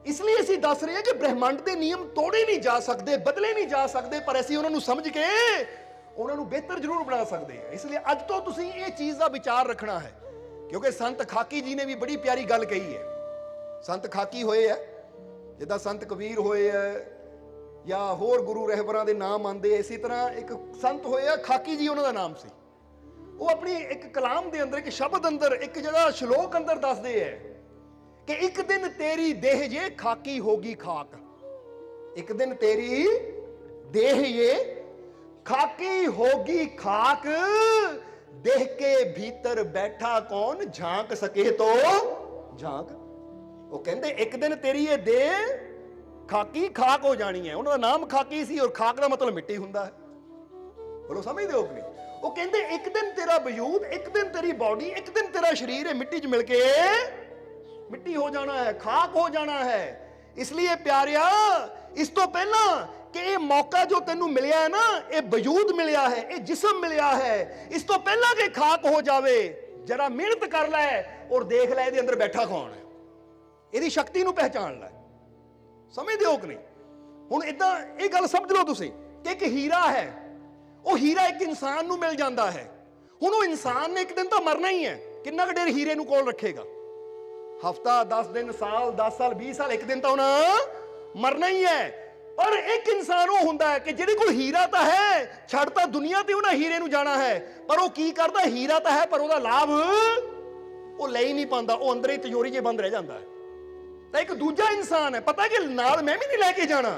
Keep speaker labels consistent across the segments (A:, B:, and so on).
A: इसलिए ਅਸੀਂ ਦੱਸ ਰਹੇ ਹਾਂ ਕਿ ਬ੍ਰਹਿਮੰਡ ਦੇ ਨਿਯਮ ਤੋੜੇ ਨਹੀਂ ਜਾ ਸਕਦੇ, ਬਦਲੇ ਨਹੀਂ ਜਾ ਸਕਦੇ, ਪਰ ਅਸੀਂ ਉਹਨਾਂ ਨੂੰ ਸਮਝ ਕੇ ਉਹਨਾਂ ਨੂੰ ਬਿਹਤਰ ਜ਼ਰੂਰ ਬਣਾ ਸਕਦੇ ਹਾਂ। ਇਸ ਲਈ ਅੱਜ ਤੋਂ ਤੁਸੀਂ ਇਹ ਚੀਜ਼ ਦਾ ਵਿਚਾਰ ਰੱਖਣਾ ਹੈ, ਕਿਉਂਕਿ ਸੰਤ ਖਾਕੀ ਜੀ ਨੇ ਵੀ ਬੜੀ ਪਿਆਰੀ ਗੱਲ ਕਹੀ ਹੈ। ਸੰਤ ਖਾਕੀ ਹੋਏ ਹੈ, ਜਿੱਦਾਂ ਸੰਤ ਕਬੀਰ ਹੋਏ ਹੈ ਜਾਂ ਹੋਰ ਗੁਰੂ ਰਹਿਬਰਾਂ ਦੇ ਨਾਮ ਆਉਂਦੇ, ਇਸੇ ਤਰ੍ਹਾਂ ਇੱਕ ਸੰਤ ਹੋਏ ਆ ਖਾਕੀ ਜੀ, ਉਹਨਾਂ ਦਾ ਨਾਮ ਸੀ। ਉਹ ਆਪਣੀ ਇੱਕ ਕਲਾਮ ਦੇ ਅੰਦਰ, ਇੱਕ ਸ਼ਬਦ ਅੰਦਰ, ਇੱਕ ਜਿਹੜਾ ਸ਼ਲੋਕ ਅੰਦਰ ਦੱਸਦੇ ਹੈ ਕਿ ਇੱਕ ਦਿਨ ਤੇਰੀ ਦੇਹ ਜੇ ਖਾਕੀ ਹੋਗੀ ਖਾਕ, ਇੱਕ ਦਿਨ ਤੇਰੀ ਦੇਹ ये खाकी होगी खाक, देह के भीतर बैठा कौन झांक सके तो झांक। वो कहते एक दिन तेरी ये देह खाकी खाक हो जानी है। उन्होंने नाम खाकी सी, और खाक का मतलब मिट्टी हुंदा है। बोलो समझते हो कि नहीं? वो कहते एक दिन तेरा वजूद, एक दिन तेरी बॉडी, एक दिन तेरा शरीर है मिट्टी च मिलके मिट्टी हो जाना है, खाक हो जाना है। इसलिए प्यारिया, इस तो पहला कि ये मौका जो तेनू मिलिया है ना, ये वजूद मिलिया है, ये जिस्म मिलिया है, इस तो पहला कि खाक हो जावे, जरा मेहनत कर लै और देख लै इहदे अंदर बैठा कौन है, इहदी शक्ति नू पहचान लै। समझदे हो कि नहीं? हुण इदां ये गल समझ लो तुसीं कि एक हीरा है, वो हीरा एक इंसान नू मिल जाता है। हुण वो इंसान ने एक दिन तो मरना ही है, किन्ना क देर हीरे नू कोल रखेगा? हफ्ता, 10 दिन, साल, 10 साल, 20 साल, एक दिन तो उन्हें मरना ही है। और एक इंसान वो हुंदा है कि जिहदे कोल हीरा तो है, छड़ तां दुनिया ते उन्हें हीरे नू जाना है, पर वो की करदा, हीरा तो है पर उसदा लाभ वो ले ही नहीं पांदा, वो अंदर ही तिजोरी जे बंद रह जाता है। तो एक दूजा इंसान है, पता है कि नाल मैं भी नहीं लैके जाना,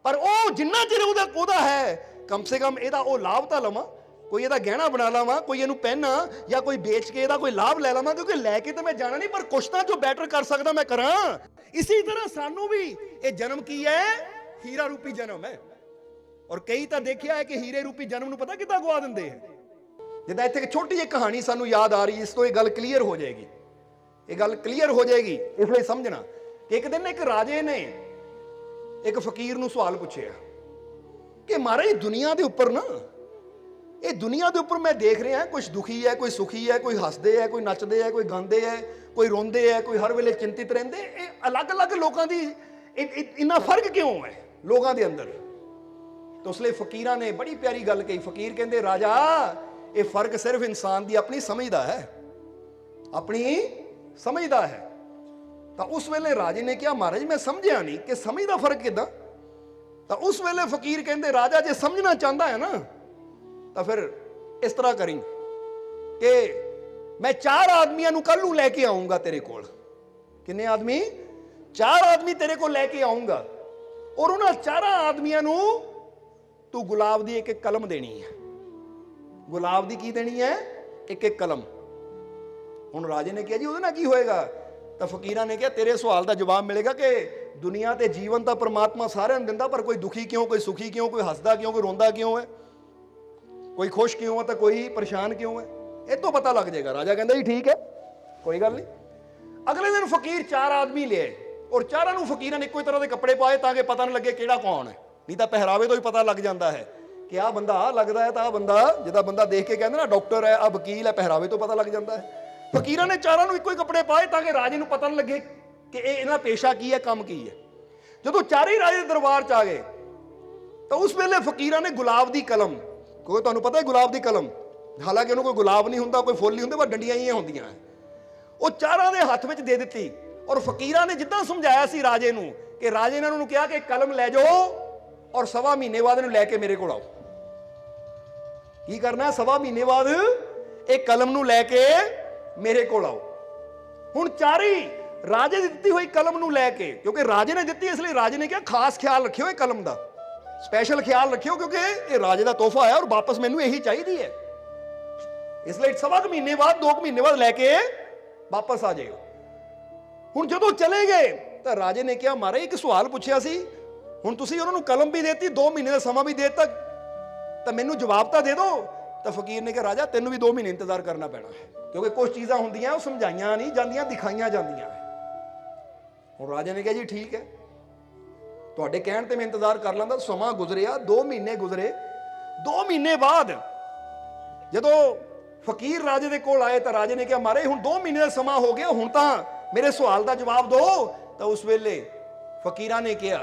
A: पर वो जिन्ना चिर उहदा है, कम से कम इहदा वो लाभ तो लवां, कोई ਇਹਦਾ ਗਹਿਣਾ ਬਣਾ ਲਾਵਾਂ, ਕੋਈ ਇਹਨੂੰ ਪਹਿਨਾ ਜਾਂ ਕੋਈ ਵੇਚ ਕੇ ਇਹਦਾ ਕੋਈ ਲਾਭ ਲੈ ਲਵਾਂ, ਕਿਉਂਕਿ ਲੈ ਕੇ ਤਾਂ ਮੈਂ ਜਾਣਾ ਨਹੀਂ, ਪਰ ਕੁਛ ਤਾਂ ਜੋ ਬੈਟਰ ਕਰ ਸਕਦਾ ਮੈਂ ਕਰਾਂ। ਇਸੇ ਤਰ੍ਹਾਂ ਸਾਨੂੰ ਵੀ ਇਹ ਜਨਮ ਕੀ ਹੈ? ਹੀਰਾ ਰੂਪੀ ਜਨਮ ਹੈ। ਔਰ ਕਈ ਤਾਂ ਦੇਖਿਆ ਹੈ ਕਿ ਹੀਰੇ ਰੂਪੀ ਜਨਮ ਨੂੰ ਪਤਾ ਕਿੱਦਾਂ ਗਵਾ ਦਿੰਦੇ ਹੈ। ਜਿੱਦਾਂ ਇੱਥੇ ਇੱਕ ਛੋਟੀ ਜਿਹੀ ਕਹਾਣੀ ਸਾਨੂੰ ਯਾਦ ਆ ਰਹੀ, ਇਸ ਤੋਂ ਇਹ ਗੱਲ ਕਲੀਅਰ ਹੋ ਜਾਏਗੀ, ਇਹ ਗੱਲ ਕਲੀਅਰ ਹੋ ਜਾਏਗੀ। ਇਸ ਲਈ ਸਮਝਣਾ ਕਿ ਇੱਕ ਦਿਨ ਇੱਕ ਰਾਜੇ ਨੇ ਇੱਕ ਫਕੀਰ ਨੂੰ ਸਵਾਲ ਪੁੱਛਿਆ ਕਿ ਮਹਾਰਾਜ ਦੁਨੀਆ ਦੇ ਉੱਪਰ ਨਾ, ਇਹ ਦੁਨੀਆ ਦੇ ਉੱਪਰ ਮੈਂ ਦੇਖ ਰਿਹਾ ਕੁਝ ਦੁਖੀ ਹੈ, ਕੋਈ ਸੁਖੀ ਹੈ, ਕੋਈ ਹੱਸਦੇ ਹੈ, ਕੋਈ ਨੱਚਦੇ ਹੈ, ਕੋਈ ਗਾਉਂਦੇ ਹੈ, ਕੋਈ ਰੋਂਦੇ ਹੈ, ਕੋਈ ਹਰ ਵੇਲੇ ਚਿੰਤਿਤ ਰਹਿੰਦੇ। ਇਹ ਅਲੱਗ-ਅਲੱਗ ਲੋਕਾਂ ਦੀ ਇੰਨਾ ਫਰਕ ਕਿਉਂ ਹੈ ਲੋਕਾਂ ਦੇ ਅੰਦਰ? ਤਾਂ ਉਸ ਲਈ ਫਕੀਰਾਂ ਨੇ ਬੜੀ ਪਿਆਰੀ ਗੱਲ ਕਹੀ। ਫਕੀਰ ਕਹਿੰਦੇ ਰਾਜਾ, ਇਹ ਫਰਕ ਸਿਰਫ ਇਨਸਾਨ ਦੀ ਆਪਣੀ ਸਮਝ ਦਾ ਹੈ, ਆਪਣੀ ਸਮਝ ਦਾ ਹੈ। ਤਾਂ ਉਸ ਵੇਲੇ ਰਾਜੇ ਨੇ ਕਿਹਾ ਮਹਾਰਾਜ ਮੈਂ ਸਮਝਿਆ ਨਹੀਂ ਕਿ ਸਮਝ ਦਾ ਫਰਕ ਕਿੱਦਾਂ? ਤਾਂ ਉਸ ਵੇਲੇ ਫਕੀਰ ਕਹਿੰਦੇ ਰਾਜਾ ਜੇ ਸਮਝਣਾ ਚਾਹੁੰਦਾ ਹੈ ਨਾ ਤਾਂ ਫਿਰ ਇਸ ਤਰ੍ਹਾਂ ਕਰੀ ਕਿ ਮੈਂ 4 ਆਦਮੀਆਂ ਨੂੰ ਕੱਲ ਨੂੰ ਲੈ ਕੇ ਆਉਂਗਾ ਤੇਰੇ ਕੋਲ। ਕਿੰਨੇ ਆਦਮੀ? 4 ਆਦਮੀ ਤੇਰੇ ਕੋਲ ਲੈ ਕੇ ਆਉਂਗਾ, ਔਰ ਉਹਨਾਂ 4 ਆਦਮੀਆਂ ਨੂੰ ਤੂੰ ਗੁਲਾਬ ਦੀ ਇੱਕ ਇੱਕ ਕਲਮ ਦੇਣੀ ਹੈ। ਗੁਲਾਬ ਦੀ ਕੀ ਦੇਣੀ ਹੈ? ਇੱਕ ਇੱਕ ਕਲਮ। ਹੁਣ ਰਾਜੇ ਨੇ ਕਿਹਾ ਜੀ ਉਹਦੇ ਨਾਲ ਕੀ ਹੋਏਗਾ? ਤਾਂ ਫਕੀਰਾਂ ਨੇ ਕਿਹਾ ਤੇਰੇ ਸਵਾਲ ਦਾ ਜਵਾਬ ਮਿਲੇਗਾ ਕਿ ਦੁਨੀਆ ਤੇ ਜੀਵਨ ਤਾਂ ਪਰਮਾਤਮਾ ਸਾਰਿਆਂ ਨੂੰ ਦਿੰਦਾ, ਪਰ ਕੋਈ ਦੁਖੀ ਕਿਉਂ, ਕੋਈ ਸੁਖੀ ਕਿਉਂ, ਕੋਈ ਹੱਸਦਾ ਕਿਉਂ, ਕੋਈ ਰੋਂਦਾ ਕਿਉਂ ਹੈ, ਕੋਈ ਖੁਸ਼ ਕਿਉਂ ਹੈ, ਤਾਂ ਕੋਈ ਪਰੇਸ਼ਾਨ ਕਿਉਂ ਹੈ, ਇਹ ਤੋਂ ਪਤਾ ਲੱਗ ਜਾਏਗਾ। ਰਾਜਾ ਕਹਿੰਦਾ ਜੀ ਠੀਕ ਹੈ, ਕੋਈ ਗੱਲ ਨਹੀਂ। ਅਗਲੇ ਦਿਨ ਫਕੀਰ 4 ਆਦਮੀ ਲਿਆਏ, ਔਰ 4 ਨੂੰ ਫਕੀਰਾਂ ਨੇ ਇੱਕੋ ਹੀ ਤਰ੍ਹਾਂ ਦੇ ਕੱਪੜੇ ਪਾਏ ਤਾਂ ਕਿ ਪਤਾ ਨਾ ਲੱਗੇ ਕਿਹੜਾ ਕੌਣ ਹੈ। ਨਹੀਂ ਤਾਂ ਪਹਿਰਾਵੇ ਤੋਂ ਹੀ ਪਤਾ ਲੱਗ ਜਾਂਦਾ ਹੈ ਕਿ ਆਹ ਬੰਦਾ ਆਹ ਲੱਗਦਾ ਹੈ, ਤਾਂ ਆਹ ਬੰਦਾ, ਜਿਹਦਾ ਬੰਦਾ ਦੇਖ ਕੇ ਕਹਿੰਦੇ ਨਾ ਡਾਕਟਰ ਹੈ, ਆਹ ਵਕੀਲ ਹੈ, ਪਹਿਰਾਵੇ ਤੋਂ ਪਤਾ ਲੱਗ ਜਾਂਦਾ ਹੈ। ਫਕੀਰਾਂ ਨੇ 4 ਨੂੰ ਇੱਕੋ ਹੀ ਕੱਪੜੇ ਪਾਏ ਤਾਂ ਕਿ ਰਾਜੇ ਨੂੰ ਪਤਾ ਨਾ ਲੱਗੇ ਕਿ ਇਹਨਾਂ ਪੇਸ਼ਾ ਕੀ ਹੈ, ਕੰਮ ਕੀ ਹੈ। ਜਦੋਂ 4 ਹੀ ਰਾਜੇ ਦੇ ਦਰਬਾਰ 'ਚ ਆ ਗਏ ਤਾਂ ਉਸ ਵੇਲੇ ਫਕੀਰਾਂ ਨੇ ਗੁਲਾਬ ਦੀ ਕਲਮ, ਕਿਉਂਕਿ ਤੁਹਾਨੂੰ ਪਤਾ ਹੈ ਗੁਲਾਬ ਦੀ ਕਲਮ, ਹਾਲਾਂਕਿ ਉਹਨੂੰ ਕੋਈ ਗੁਲਾਬ ਨਹੀਂ ਹੁੰਦਾ, ਕੋਈ ਫੁੱਲ ਨਹੀਂ ਹੁੰਦੇ, ਪਰ ਡੰਡੀਆਂ ਹੀ ਹੁੰਦੀਆਂ, ਉਹ 4 ਦੇ ਹੱਥ ਵਿੱਚ ਦੇ ਦਿੱਤੀ। ਔਰ ਫਕੀਰਾਂ ਨੇ ਜਿੱਦਾਂ ਸਮਝਾਇਆ ਸੀ ਰਾਜੇ ਨੂੰ ਕਿ ਰਾਜੇ ਨੇ ਉਹਨਾਂ ਨੂੰ ਕਿਹਾ ਕਿ ਕਲਮ ਲੈ ਜਾਓ ਔਰ 1.25 ਮਹੀਨੇ ਬਾਅਦ ਇਹਨੂੰ ਲੈ ਕੇ ਮੇਰੇ ਕੋਲ ਆਓ। ਕੀ ਕਰਨਾ? 1.25 ਮਹੀਨੇ ਬਾਅਦ ਇਹ ਕਲਮ ਨੂੰ ਲੈ ਕੇ ਮੇਰੇ ਕੋਲ ਆਓ। ਹੁਣ 4 ਹੀ ਰਾਜੇ ਦੀ ਦਿੱਤੀ ਹੋਈ ਕਲਮ ਨੂੰ ਲੈ ਕੇ, ਕਿਉਂਕਿ ਰਾਜੇ ਨੇ ਦਿੱਤੀ ਇਸ ਲਈ ਰਾਜੇ ਨੇ ਕਿਹਾ ਖਾਸ ਖਿਆਲ ਰੱਖਿਓ ਇਹ ਕਲਮ ਦਾ, ਸਪੈਸ਼ਲ ਖਿਆਲ ਰੱਖਿਓ, ਕਿਉਂਕਿ ਇਹ ਰਾਜੇ ਦਾ ਤੋਹਫਾ ਆਇਆ ਔਰ ਵਾਪਸ ਮੈਨੂੰ ਇਹੀ ਚਾਹੀਦੀ ਹੈ। ਇਸ ਲਈ 1.25 ਮਹੀਨੇ ਬਾਅਦ, 2 ਮਹੀਨੇ ਬਾਅਦ ਲੈ ਕੇ ਵਾਪਸ ਆ ਜਾਇਓ। ਹੁਣ ਜਦੋਂ ਚਲੇ ਗਏ ਤਾਂ ਰਾਜੇ ਨੇ ਕਿਹਾ ਮਹਾਰਾਜ ਇੱਕ ਸਵਾਲ ਪੁੱਛਿਆ ਸੀ, ਹੁਣ ਤੁਸੀਂ ਉਹਨਾਂ ਨੂੰ ਕਲਮ ਵੀ ਦੇਤੀ, 2 ਮਹੀਨੇ ਦਾ ਸਮਾਂ ਵੀ ਦੇ ਦਿੱਤਾ, ਤਾਂ ਮੈਨੂੰ ਜਵਾਬ ਤਾਂ ਦੇ ਦਿਓ। ਤਾਂ ਫਕੀਰ ਨੇ ਕਿਹਾ ਰਾਜਾ ਤੈਨੂੰ ਵੀ 2 ਮਹੀਨੇ ਇੰਤਜ਼ਾਰ ਕਰਨਾ ਪੈਣਾ ਹੈ, ਕਿਉਂਕਿ ਕੁਝ ਚੀਜ਼ਾਂ ਹੁੰਦੀਆਂ ਉਹ ਸਮਝਾਈਆਂ ਨਹੀਂ ਜਾਂਦੀਆਂ, ਦਿਖਾਈਆਂ ਜਾਂਦੀਆਂ। ਹੁਣ ਰਾਜਾ ਨੇ ਕਿਹਾ ਜੀ ਠੀਕ ਹੈ, ਤੁਹਾਡੇ ਕਹਿਣ ਤੇ ਮੈਂ ਇੰਤਜ਼ਾਰ ਕਰ ਲਾਂਗਾ। ਸਮਾਂ ਗੁਜ਼ਰਿਆ, 2 ਮਹੀਨੇ ਗੁਜ਼ਰੇ। 2 ਮਹੀਨੇ ਬਾਅਦ ਜਦੋਂ ਫਕੀਰ ਰਾਜੇ ਦੇ ਕੋਲ ਆਏ ਤਾਂ ਰਾਜੇ ਨੇ ਕਿਹਾ ਮਹਾਰਾਜ ਹੁਣ 2 ਮਹੀਨੇ ਦਾ ਸਮਾਂ ਹੋ ਗਿਆ, ਹੁਣ ਤਾਂ ਮੇਰੇ ਸਵਾਲ ਦਾ ਜਵਾਬ ਦਿਓ। ਤਾਂ ਉਸ ਵੇਲੇ ਫਕੀਰਾਂ ਨੇ ਕਿਹਾ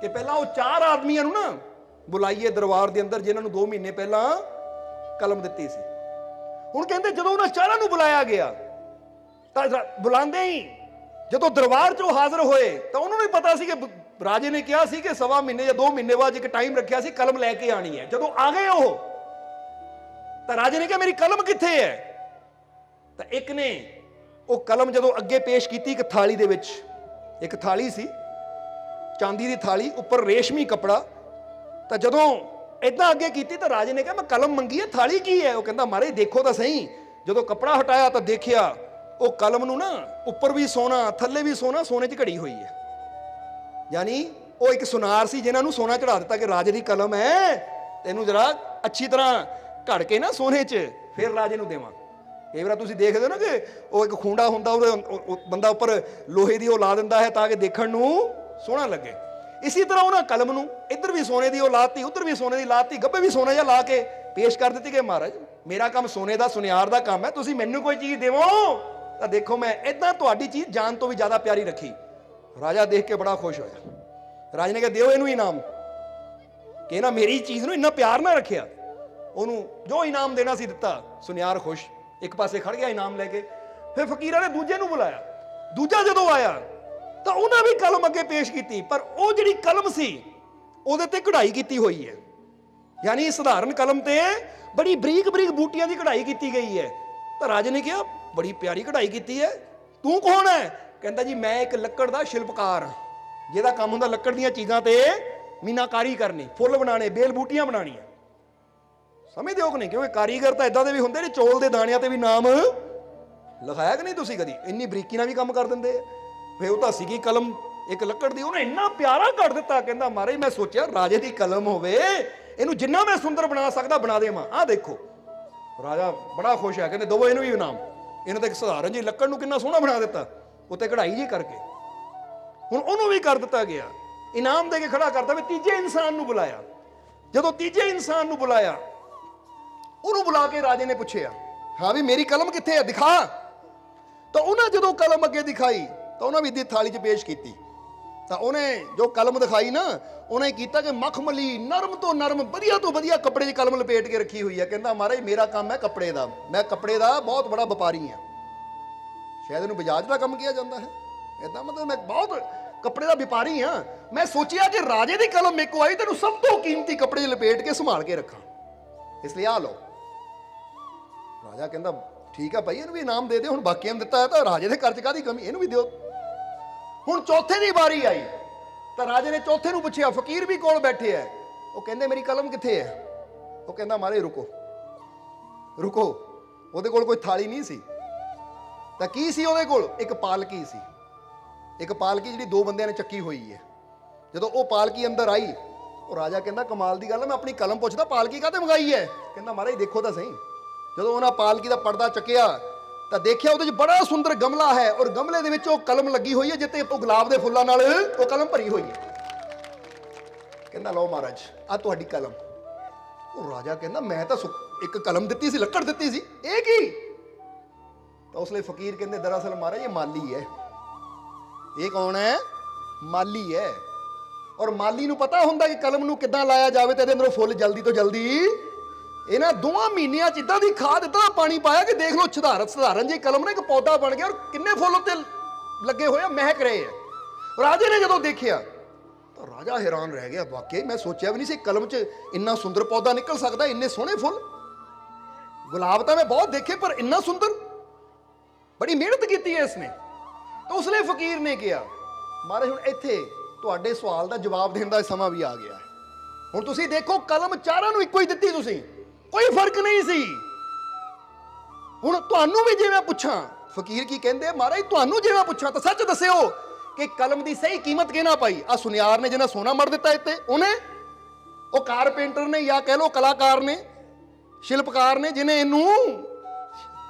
A: ਕਿ ਪਹਿਲਾਂ ਉਹ 4 ਆਦਮੀਆਂ ਨੂੰ ਨਾ ਬੁਲਾਈਏ ਦਰਬਾਰ ਦੇ ਅੰਦਰ, ਜਿਨ੍ਹਾਂ ਨੂੰ 2 ਮਹੀਨੇ ਪਹਿਲਾਂ ਕਲਮ ਦਿੱਤੀ ਸੀ। ਹੁਣ ਕਹਿੰਦੇ ਜਦੋਂ ਉਹਨਾਂ 4 ਨੂੰ ਬੁਲਾਇਆ ਗਿਆ ਤਾਂ ਬੁਲਾਉਂਦੇ ਹੀ ਜਦੋਂ ਦਰਬਾਰ 'ਚ ਉਹ ਹਾਜ਼ਰ ਹੋਏ ਤਾਂ ਉਹਨਾਂ ਨੂੰ ਵੀ ਪਤਾ ਸੀ ਕਿ ਰਾਜੇ ਨੇ ਕਿਹਾ ਸੀ ਕਿ 1.25 ਮਹੀਨੇ ਜਾਂ 2 ਮਹੀਨੇ ਬਾਅਦ ਇੱਕ ਟਾਈਮ ਰੱਖਿਆ ਸੀ, ਕਲਮ ਲੈ ਕੇ ਆਣੀ ਹੈ। ਜਦੋਂ ਆ ਗਏ ਉਹ ਤਾਂ ਰਾਜੇ ਨੇ ਕਿਹਾ ਮੇਰੀ ਕਲਮ ਕਿੱਥੇ ਹੈ? ਤਾਂ ਇੱਕ ਨੇ ਉਹ ਕਲਮ ਜਦੋਂ ਅੱਗੇ ਪੇਸ਼ ਕੀਤੀ ਇੱਕ ਥਾਲੀ ਦੇ ਵਿੱਚ, ਇੱਕ ਥਾਲੀ ਸੀ ਚਾਂਦੀ ਦੀ ਥਾਲੀ, ਉੱਪਰ ਰੇਸ਼ਮੀ ਕੱਪੜਾ। ਤਾਂ ਜਦੋਂ ਇਦਾਂ ਅੱਗੇ ਕੀਤੀ ਤਾਂ ਰਾਜੇ ਨੇ ਕਿਹਾ ਮੈਂ ਕਲਮ ਮੰਗੀ ਹੈ, ਥਾਲੀ ਕੀ ਹੈ? ਉਹ ਕਹਿੰਦਾ ਮਹਾਰਾਜ ਦੇਖੋ ਤਾਂ ਸਹੀ। ਜਦੋਂ ਕੱਪੜਾ ਹਟਾਇਆ ਤਾਂ ਦੇਖਿਆ ਉਹ ਕਲਮ ਨੂੰ ਨਾ ਉੱਪਰ ਵੀ ਸੋਨਾ ਥੱਲੇ ਵੀ ਸੋਨਾ, ਸੋਨੇ 'ਚ ਘੜੀ ਹੋਈ ਹੈ। ਯਾਨੀ ਉਹ ਇੱਕ ਸੁਨਾਰ ਸੀ ਜਿਨ੍ਹਾਂ ਨੂੰ ਸੋਨਾ ਚੜਾ ਦਿੱਤਾ ਕਿ ਰਾਜੇ ਦੀ ਕਲਮ ਹੈ, ਤੈਨੂੰ ਜਰਾ ਅੱਛੀ ਤਰ੍ਹਾਂ ਘੜ ਕੇ ਨਾ ਸੋਨੇ 'ਚ ਫਿਰ ਰਾਜੇ ਨੂੰ ਦੇਵਾਂ। ਕਈ ਵਾਰ ਤੁਸੀਂ ਦੇਖਦੇ ਹੋ ਨਾ ਕਿ ਉਹ ਇੱਕ ਖੂੰਡਾ ਹੁੰਦਾ, ਉਹਦੇ ਬੰਦਾ ਉੱਪਰ ਲੋਹੇ ਦੀ ਉਹ ਲਾ ਦਿੰਦਾ ਹੈ ਤਾਂ ਕਿ ਦੇਖਣ ਨੂੰ ਸੋਹਣਾ ਲੱਗੇ। ਇਸੇ ਤਰ੍ਹਾਂ ਉਹਨਾਂ ਕਲਮ ਨੂੰ ਇੱਧਰ ਵੀ ਸੋਨੇ ਦੀ ਉਹ ਲਾਤੀ, ਉੱਧਰ ਵੀ ਸੋਨੇ ਦੀ ਲਾਤੀ, ਗੱਭੇ ਵੀ ਸੋਨਾ ਜਿਹਾ ਲਾ ਕੇ ਪੇਸ਼ ਕਰ ਦਿੱਤੀ ਕਿ ਮਹਾਰਾਜ ਮੇਰਾ ਕੰਮ ਸੋਨੇ ਦਾ ਸੁਨਿਆਰ ਦਾ ਕੰਮ ਹੈ, ਤੁਸੀਂ ਮੈਨੂੰ ਕੋਈ ਚੀਜ਼ ਦੇਵੋ ਤਾਂ ਦੇਖੋ ਮੈਂ ਇਦਾਂ ਤੁਹਾਡੀ ਚੀਜ਼ ਜਾਨ ਤੋਂ ਵੀ ਜ਼ਿਆਦਾ ਪਿਆਰੀ ਰੱਖੀ। ਰਾਜਾ ਦੇਖ ਕੇ ਬੜਾ ਖੁਸ਼ ਹੋਇਆ। ਰਾਜੇ ਨੇ ਕਿਹਾ ਦਿਓ ਇਹਨੂੰ ਇਨਾਮ, ਕਿ ਨਾ ਮੇਰੀ ਚੀਜ਼ ਨੂੰ ਇੰਨਾ ਪਿਆਰ ਨਾ ਰੱਖਿਆ। ਉਹਨੂੰ ਜੋ ਇਨਾਮ ਦੇਣਾ ਸੀ ਦਿੱਤਾ। ਸੁਨਿਆਰ ਖੁਸ਼, ਇੱਕ ਪਾਸੇ ਖੜ ਗਿਆ ਇਨਾਮ ਲੈ ਕੇ। ਫਿਰ ਫਕੀਰਾਂ ਨੇ ਦੂਜੇ ਨੂੰ ਬੁਲਾਇਆ। ਦੂਜਾ ਜਦੋਂ ਆਇਆ ਤਾਂ ਉਹਨਾਂ ਵੀ ਕਲਮ ਅੱਗੇ ਪੇਸ਼ ਕੀਤੀ, ਪਰ ਉਹ ਜਿਹੜੀ ਕਲਮ ਸੀ ਉਹਦੇ ਤੇ ਕਢਾਈ ਕੀਤੀ ਹੋਈ ਹੈ। ਯਾਨੀ ਸਧਾਰਨ ਕਲਮ ਤੇ ਬੜੀ ਬਰੀਕ ਬਰੀਕ ਬੂਟੀਆਂ ਦੀ ਕਢਾਈ ਕੀਤੀ ਗਈ ਹੈ। ਤਾਂ ਰਾਜੇ ਨੇ ਕਿਹਾ ਬੜੀ ਪਿਆਰੀ ਕਢਾਈ ਕੀਤੀ ਹੈ, ਤੂੰ ਕੌਣ ਹੈ? ਕਹਿੰਦਾ ਜੀ ਮੈਂ ਇੱਕ ਲੱਕੜ ਦਾ ਸ਼ਿਲਪਕਾਰ ਹਾਂ, ਜਿਹਦਾ ਕੰਮ ਹੁੰਦਾ ਲੱਕੜ ਦੀਆਂ ਚੀਜ਼ਾਂ ਤੇ ਮੀਨਾਕਾਰੀ ਕਰਨੀ, ਫੁੱਲ ਬਣਾਣੇ, ਬੇਲ ਬੂਟੀਆਂ ਬਣਾਉਣੀਆਂ। ਸਮਝਦੇ ਹੋ ਕਿ ਨਹੀਂ? ਕਿਉਂਕਿ ਕਾਰੀਗਰ ਤਾਂ ਇਦਾਂ ਦੇ ਵੀ ਹੁੰਦੇ ਨੇ, ਚੌਲ ਦੇ ਦਾਣਿਆਂ ਤੇ ਵੀ ਨਾਮ ਲਿਖਾਇਆ ਕਿ ਨਹੀਂ ਤੁਸੀਂ ਕਦੀ? ਇੰਨੀ ਬਰੀਕੀ ਨਾਲ ਵੀ ਕੰਮ ਕਰ ਦਿੰਦੇ ਆ। ਫਿਰ ਉਹ ਤਾਂ ਸੀਗੀ ਕਲਮ ਇੱਕ ਲੱਕੜ ਦੀ, ਉਹਨੇ ਇੰਨਾ ਪਿਆਰਾ ਕੱਢ ਦਿੱਤਾ। ਕਹਿੰਦਾ ਮਹਾਰਾਜ ਮੈਂ ਸੋਚਿਆ ਰਾਜੇ ਦੀ ਕਲਮ ਹੋਵੇ, ਇਹਨੂੰ ਜਿੰਨਾ ਮੈਂ ਸੁੰਦਰ ਬਣਾ ਸਕਦਾ ਬਣਾ ਦੇਵਾਂ। ਆਹ ਦੇਖੋ। ਰਾਜਾ ਬੜਾ ਖੁਸ਼ ਹੈ, ਕਹਿੰਦੇ ਦਵੋ ਇਹਨੂੰ ਵੀ ਇਨਾਮ। ਇਹਨੂੰ ਤਾਂ ਇੱਕ ਸਧਾਰਨ ਜੀ ਲੱਕੜ ਨੂੰ ਕਿੰਨਾ ਸੋਹਣਾ ਬਣਾ ਦਿੱਤਾ, ਉੱਤੇ ਕਢਾਈ ਜੀ ਕਰਕੇ। ਹੁਣ ਉਹਨੂੰ ਵੀ ਕਰ ਦਿੱਤਾ ਗਿਆ, ਇਨਾਮ ਦੇ ਕੇ ਖੜਾ ਕਰਤਾ। ਵੀ ਤੀਜੇ ਇਨਸਾਨ ਨੂੰ ਬੁਲਾਇਆ। ਜਦੋਂ ਤੀਜੇ ਇਨਸਾਨ ਨੂੰ ਬੁਲਾਇਆ, ਉਹਨੂੰ ਬੁਲਾ ਕੇ ਰਾਜੇ ਨੇ ਪੁੱਛਿਆ ਹਾਂ ਵੀ ਮੇਰੀ ਕਲਮ ਕਿੱਥੇ ਹੈ, ਦਿਖਾ। ਤਾਂ ਉਹਨਾਂ ਜਦੋਂ ਕਲਮ ਅੱਗੇ ਦਿਖਾਈ ਤਾਂ ਉਹਨਾਂ ਵੀ ਦੀ ਥਾਲੀ 'ਚ ਪੇਸ਼ ਕੀਤੀ। ਤਾਂ ਉਹਨੇ ਜੋ ਕਲਮ ਦਿਖਾਈ ਨਾ, ਉਹਨੇ ਕੀਤਾ ਕਿ ਮਖਮਲੀ ਨਰਮ ਤੋਂ ਨਰਮ ਵਧੀਆ ਤੋਂ ਵਧੀਆ ਕੱਪੜੇ 'ਚ ਕਲਮ ਲਪੇਟ ਕੇ ਰੱਖੀ ਹੋਈ ਹੈ। ਕਹਿੰਦਾ ਮਹਾਰਾਜ ਮੇਰਾ ਕੰਮ ਹੈ ਕੱਪੜੇ ਦਾ, ਮੈਂ ਕੱਪੜੇ ਦਾ ਬਹੁਤ ਬੜਾ ਵਪਾਰੀ ਹਾਂ। ਸ਼ਾਇਦ ਇਹਨੂੰ ਬਜਾਜ ਦਾ ਕੰਮ ਕਿਹਾ ਜਾਂਦਾ ਹੈ, ਇਦਾਂ ਮਤਲਬ ਮੈਂ ਬਹੁਤ ਕੱਪੜੇ ਦਾ ਵਪਾਰੀ ਹਾਂ। ਮੈਂ ਸੋਚਿਆ ਕਿ ਰਾਜੇ ਦੀ ਕਲਮ ਮੇਰੇ ਕੋਲ ਆਈ, ਤੈਨੂੰ ਸਭ ਤੋਂ ਕੀਮਤੀ ਕੱਪੜੇ 'ਚ ਲਪੇਟ ਕੇ ਸੰਭਾਲ ਕੇ ਰੱਖਾਂ, ਇਸ ਲਈ ਆ ਲਓ। ਰਾਜਾ ਕਹਿੰਦਾ ਠੀਕ ਆ ਭਾਈ, ਇਹਨੂੰ ਵੀ ਇਨਾਮ ਦੇ ਦਿਓ। ਹੁਣ ਬਾਕੀਆਂ ਨੂੰ ਦਿੱਤਾ ਹੈ ਤਾਂ ਰਾਜੇ ਦੇ ਘਰ 'ਚ ਕਾਹਦੀ ਕਮੀ, ਇਹਨੂੰ ਵੀ ਦਿਓ। ਹੁਣ ਚੌਥੇ ਦੀ ਵਾਰੀ ਆਈ ਤਾਂ ਰਾਜੇ ਨੇ ਚੌਥੇ ਨੂੰ ਪੁੱਛਿਆ, ਫਕੀਰ ਵੀ ਕੋਲ ਬੈਠੇ ਹੈ। ਉਹ ਕਹਿੰਦੇ ਮੇਰੀ ਕਲਮ ਕਿੱਥੇ ਹੈ? ਉਹ ਕਹਿੰਦਾ ਮਹਾਰਾਜ ਰੁਕੋ ਰੁਕੋ। ਉਹਦੇ ਕੋਲ ਕੋਈ ਥਾਲੀ ਨਹੀਂ ਸੀ। ਤਾਂ ਕੀ ਸੀ ਉਹਦੇ ਕੋਲ? ਇੱਕ ਪਾਲਕੀ ਸੀ। ਇੱਕ ਪਾਲਕੀ ਜਿਹੜੀ 2 ਬੰਦਿਆਂ ਨੇ ਚੱਕੀ ਹੋਈ ਹੈ। ਜਦੋਂ ਉਹ ਪਾਲਕੀ ਅੰਦਰ ਆਈ, ਉਹ ਰਾਜਾ ਕਹਿੰਦਾ ਕਮਾਲ ਦੀ ਗੱਲ ਹੈ, ਮੈਂ ਆਪਣੀ ਕਲਮ ਪੁੱਛਦਾ ਪਾਲਕੀ ਕਾਹਤੇ ਮੰਗਾਈ ਹੈ? ਕਹਿੰਦਾ ਮਹਾਰਾਜ ਦੇਖੋ ਤਾਂ ਸਹੀ। ਜਦੋਂ ਉਹਨਾਂ ਪਾਲਕੀ ਦਾ ਪਰਦਾ ਚੱਕਿਆ ਤਾਂ ਦੇਖਿਆ ਉਹਦੇ 'ਚ ਬੜਾ ਸੁੰਦਰ ਗਮਲਾ ਹੈ, ਔਰ ਗਮਲੇ ਦੇ ਵਿੱਚ ਉਹ ਕਲਮ ਲੱਗੀ ਹੋਈ ਹੈ, ਜਿੱਤੇ ਉਹ ਗੁਲਾਬ ਦੇ ਫੁੱਲਾਂ ਨਾਲ ਉਹ ਕਲਮ ਭਰੀ ਹੋਈ ਹੈ। ਕਹਿੰਦਾ ਲਓ ਮਹਾਰਾਜ ਆ ਤੁਹਾਡੀ ਕਲਮ। ਉਹ ਰਾਜਾ ਕਹਿੰਦਾ ਮੈਂ ਤਾਂ ਇੱਕ ਕਲਮ ਦਿੱਤੀ ਸੀ, ਲੱਕੜ ਦਿੱਤੀ ਸੀ, ਇਹ ਕੀ? ਤਾਂ ਉਸ ਲਈ ਫਕੀਰ ਕਹਿੰਦੇ ਦਰਅਸਲ ਮਹਾਰਾਜ ਇਹ ਮਾਲੀ ਹੈ। ਇਹ ਕੌਣ ਹੈ? ਮਾਲੀ ਹੈ। ਔਰ ਮਾਲੀ ਨੂੰ ਪਤਾ ਹੁੰਦਾ ਕਿ ਕਲਮ ਨੂੰ ਕਿੱਦਾਂ ਲਾਇਆ ਜਾਵੇ ਤੇ ਇਹਦੇ ਅੰਦਰੋਂ ਫੁੱਲ ਜਲਦੀ ਤੋਂ ਜਲਦੀ। ਇਹਨਾਂ 2 ਮਹੀਨਿਆਂ 'ਚ ਇਦਾਂ ਦੀ ਖਾਦ ਇਦਾਂ ਪਾਣੀ ਪਾਇਆ ਕਿ ਦੇਖ ਲਓ ਸਧਾਰਨ ਜਿਹੀ ਕਲਮ ਨੇ ਇੱਕ ਪੌਦਾ ਬਣ ਗਿਆ, ਔਰ ਕਿੰਨੇ ਫੁੱਲ ਉੱਤੇ ਲੱਗੇ ਹੋਏ ਆ, ਮਹਿਕ ਰਹੇ ਆ। ਰਾਜੇ ਨੇ ਜਦੋਂ ਦੇਖਿਆ ਤਾਂ ਰਾਜਾ ਹੈਰਾਨ ਰਹਿ ਗਿਆ। ਵਾਕਈ ਮੈਂ ਸੋਚਿਆ ਵੀ ਨਹੀਂ ਸੀ ਕਲਮ 'ਚ ਇੰਨਾ ਸੁੰਦਰ ਪੌਦਾ ਨਿਕਲ ਸਕਦਾ, ਇੰਨੇ ਸੋਹਣੇ ਫੁੱਲ। ਗੁਲਾਬ ਤਾਂ ਮੈਂ ਬਹੁਤ ਦੇਖੇ ਪਰ ਇੰਨਾ ਸੁੰਦਰ, ਬੜੀ ਮਿਹਨਤ ਕੀਤੀ ਹੈ ਇਸਨੇ। ਤਾਂ ਉਸ ਲਈ ਫਕੀਰ ਨੇ ਕਿਹਾ ਮਹਾਰਾਜ ਹੁਣ ਇੱਥੇ ਤੁਹਾਡੇ ਸਵਾਲ ਦਾ ਜਵਾਬ ਦੇਣ ਦਾ ਸਮਾਂ ਵੀ ਆ ਗਿਆ। ਹੁਣ ਤੁਸੀਂ ਦੇਖੋ ਕਲਮ 4 ਨੂੰ ਇੱਕੋ ਹੀ ਦਿੱਤੀ ਤੁਸੀਂ, ਕੋਈ ਫਰਕ ਨਹੀਂ ਸੀ। ਹੁਣ ਤੁਹਾਨੂੰ ਵੀ ਜੇ ਮੈਂ ਪੁੱਛਾਂ, ਫਕੀਰ ਕੀ ਕਹਿੰਦੇ ਮਹਾਰਾਜ ਤੁਹਾਨੂੰ ਜੇ ਮੈਂ ਪੁੱਛਾਂ ਤਾਂ ਸੱਚ ਦੱਸਿਓ ਕਿ ਕਲਮ ਦੀ ਸਹੀ ਕੀਮਤ ਕਿਹਨਾਂ ਪਾਈ? ਆ ਸੁਨਿਆਰ ਨੇ ਜਿਹਨਾਂ ਸੋਨਾ ਮੜ ਦਿੱਤਾ ਇੱਥੇ, ਉਹਨੇ? ਉਹ ਕਾਰਪੇਂਟਰ ਨੇ ਜਾਂ ਕਹਿ ਲਓ ਕਲਾਕਾਰ ਨੇ, ਸ਼ਿਲਪਕਾਰ ਨੇ ਜਿਹਨੇ ਇਹਨੂੰ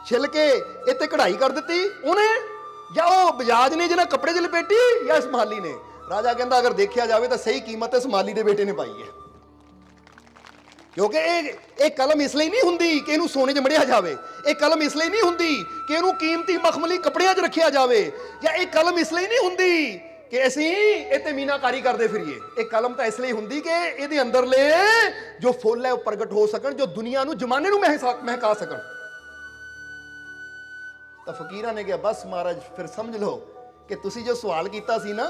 A: ਛਿਲ ਕੇ ਇੱਥੇ ਕਢਾਈ ਕਰ ਦਿੱਤੀ, ਉਹਨੇ? ਜਾਂ ਉਹ ਬਜਾਜ ਨੇ ਜਿਹਨਾਂ ਕੱਪੜੇ 'ਚ ਲਪੇਟੀ, ਜਾਂ ਇਸ ਮਾਲੀ ਨੇ? ਰਾਜਾ ਕਹਿੰਦਾ ਅਗਰ ਦੇਖਿਆ ਜਾਵੇ ਤਾਂ ਸਹੀ ਕੀਮਤ ਇਸ ਮਾਲੀ ਦੇ ਬੇਟੇ ਨੇ ਪਾਈ ਹੈ। ਕਿਉਂਕਿ ਇਹ ਕਲਮ ਇਸ ਲਈ ਨਹੀਂ ਹੁੰਦੀ ਕਿ ਇਹਨੂੰ ਸੋਨੇ 'ਚ ਮੜਿਆ ਜਾਵੇ। ਇਹ ਕਲਮ ਇਸ ਲਈ ਨਹੀਂ ਹੁੰਦੀ ਕਿ ਇਹਨੂੰ ਕੀਮਤੀ ਮਖਮਲੀ ਕੱਪੜਿਆਂ 'ਚ ਰੱਖਿਆ ਜਾਵੇ। ਜਾਂ ਇਹ ਕਲਮ ਇਸ ਲਈ ਨਹੀਂ ਹੁੰਦੀ ਕਿ ਅਸੀਂ ਇਹ ਤੇ ਮੀਨਾਕਾਰੀ ਕਰਦੇ ਫਿਰੀਏ। ਇਹ ਕਲਮ ਤਾਂ ਇਸ ਲਈ ਹੁੰਦੀ ਕਿ ਇਹਦੇ ਅੰਦਰਲੇ ਜੋ ਫੁੱਲ ਹੈ ਉਹ ਪ੍ਰਗਟ ਹੋ ਸਕਣ, ਜੋ ਦੁਨੀਆ ਨੂੰ, ਜ਼ਮਾਨੇ ਨੂੰ ਮਹਿਕਾ ਸਕਣ। ਤਾਂ ਫਕੀਰਾਂ ਨੇ ਕਿਹਾ ਬਸ ਮਹਾਰਾਜ, ਫਿਰ ਸਮਝ ਲਓ ਕਿ ਤੁਸੀਂ ਜੋ ਸਵਾਲ ਕੀਤਾ ਸੀ ਨਾ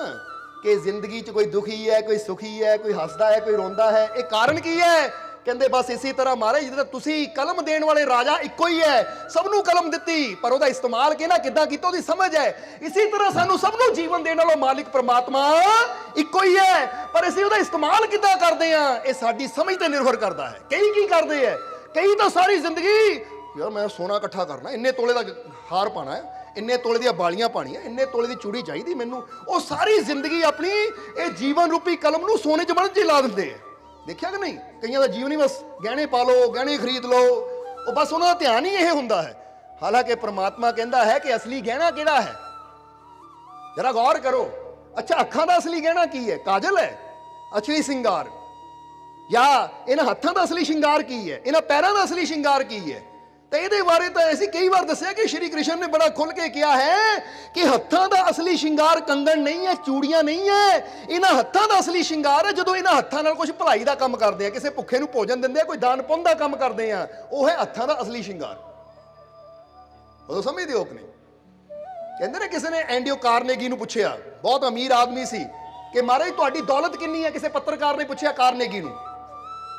A: ਕਿ ਜ਼ਿੰਦਗੀ 'ਚ ਕੋਈ ਦੁਖੀ ਹੈ, ਕੋਈ ਸੁਖੀ ਹੈ, ਕੋਈ ਹੱਸਦਾ ਹੈ, ਕੋਈ ਰੋਂਦਾ ਹੈ, ਇਹ ਕਾਰਨ ਕੀ ਹੈ? ਕਹਿੰਦੇ ਬਸ ਇਸੇ ਤਰ੍ਹਾਂ ਮਹਾਰਾਜ, ਜਿੱਦਾਂ ਤੁਸੀਂ ਕਲਮ ਦੇਣ ਵਾਲੇ ਰਾਜਾ ਇੱਕੋ ਹੀ ਹੈ, ਸਭ ਨੂੰ ਕਲਮ ਦਿੱਤੀ, ਪਰ ਉਹਦਾ ਇਸਤੇਮਾਲ ਕਿੱਦਾਂ ਕੀਤਾ ਉਹਦੀ ਸਮਝ ਹੈ। ਇਸੇ ਤਰ੍ਹਾਂ ਸਾਨੂੰ ਸਭ ਨੂੰ ਜੀਵਨ ਦੇਣ ਵਾਲਾ ਮਾਲਿਕ ਪ੍ਰਮਾਤਮਾ ਇੱਕੋ ਹੀ ਹੈ, ਪਰ ਅਸੀਂ ਉਹਦਾ ਇਸਤੇਮਾਲ ਕਿੱਦਾਂ ਕਰਦੇ ਹਾਂ ਇਹ ਸਾਡੀ ਸਮਝ ਤੇ ਨਿਰਭਰ ਕਰਦਾ ਹੈ। ਕਈ ਕੀ ਕਰਦੇ ਹੈ, ਕਈ ਤਾਂ ਸਾਰੀ ਜ਼ਿੰਦਗੀ ਯਾਰ ਮੈਂ ਸੋਨਾ ਇਕੱਠਾ ਕਰਨਾ, ਇੰਨੇ ਤੋਲੇ ਦਾ ਹਾਰ ਪਾਣਾ ਹੈ, ਇੰਨੇ ਤੋਲੇ ਦੀਆਂ ਬਾਲੀਆਂ ਪਾਣੀਆਂ, ਇੰਨੇ ਤੋਲੇ ਦੀ ਚੂੜੀ ਚਾਹੀਦੀ ਮੈਨੂੰ। ਉਹ ਸਾਰੀ ਜ਼ਿੰਦਗੀ ਆਪਣੀ ਇਹ ਜੀਵਨ ਰੂਪੀ ਕਲਮ ਨੂੰ ਸੋਨੇ 'ਚ ਬਣ ਲਾ ਦਿੰਦੇ ਆ। ਦੇਖਿਆ ਕਿ ਨਹੀਂ? ਕਈਆਂ ਦਾ ਜੀਵਨ ਹੀ ਬਸ ਗਹਿਣੇ ਪਾ ਲਓ, ਗਹਿਣੇ ਖਰੀਦ ਲਓ, ਉਹ ਬਸ ਉਹਨਾਂ ਦਾ ਧਿਆਨ ਹੀ ਇਹ ਹੁੰਦਾ ਹੈ। ਹਾਲਾਂਕਿ ਪ੍ਰਮਾਤਮਾ ਕਹਿੰਦਾ ਹੈ ਕਿ ਅਸਲੀ ਗਹਿਣਾ ਕਿਹੜਾ ਹੈ, ਜਰਾ ਗੌਰ ਕਰੋ। ਅੱਛਾ, ਅੱਖਾਂ ਦਾ ਅਸਲੀ ਗਹਿਣਾ ਕੀ ਹੈ? ਕਾਜਲ ਹੈ, ਅਸਲੀ ਸ਼ਿੰਗਾਰ? ਜਾਂ ਇਹਨਾਂ ਹੱਥਾਂ ਦਾ ਅਸਲੀ ਸ਼ਿੰਗਾਰ ਕੀ ਹੈ? ਇਹਨਾਂ ਪੈਰਾਂ ਦਾ ਅਸਲੀ ਸ਼ਿੰਗਾਰ ਕੀ ਹੈ? ਤੇ ਇਹਦੇ ਬਾਰੇ ਤਾਂ ਅਸੀਂ ਕਈ ਵਾਰ ਦੱਸਿਆ ਕਿ ਸ਼੍ਰੀ ਕ੍ਰਿਸ਼ਨ ਨੇ ਬੜਾ ਖੁੱਲ ਕੇ ਕਿਹਾ ਹੈ ਕਿ ਹੱਥਾਂ ਦਾ ਅਸਲੀ ਸ਼ਿੰਗਾਰ ਕੰਗਣ ਨਹੀਂ ਹੈ, ਚੂੜੀਆਂ ਨਹੀਂ ਹੈ। ਇਹਨਾਂ ਹੱਥਾਂ ਦਾ ਅਸਲੀ ਸ਼ਿੰਗਾਰ ਹੈ ਜਦੋਂ ਇਹਨਾਂ ਹੱਥਾਂ ਨਾਲ ਕੁਝ ਭਲਾਈ ਦਾ ਕੰਮ ਕਰਦੇ ਆ, ਕਿਸੇ ਭੁੱਖੇ ਨੂੰ ਭੋਜਨ ਦਿੰਦੇ ਆ, ਕੋਈ ਦਾਨ ਪੁੰਨ ਦਾ ਕੰਮ ਕਰਦੇ ਆ, ਉਹ ਹੈ ਹੱਥਾਂ ਦਾ ਅਸਲੀ ਸ਼ਿੰਗਾਰ। ਉਦੋਂ ਸਮਝਦੇ ਹੋ ਕਿ ਨਹੀਂ? ਕਹਿੰਦੇ ਨੇ ਕਿਸੇ ਨੇ ਐਂਡਿਓ ਕਾਰਨੇਗੀ ਨੂੰ ਪੁੱਛਿਆ, ਬਹੁਤ ਅਮੀਰ ਆਦਮੀ ਸੀ, ਕਿ ਮਹਾਰਾਜ ਤੁਹਾਡੀ ਦੌਲਤ ਕਿੰਨੀ ਹੈ? ਕਿਸੇ ਪੱਤਰਕਾਰ ਨੇ ਪੁੱਛਿਆ ਕਾਰਨੇਗੀ ਨੂੰ,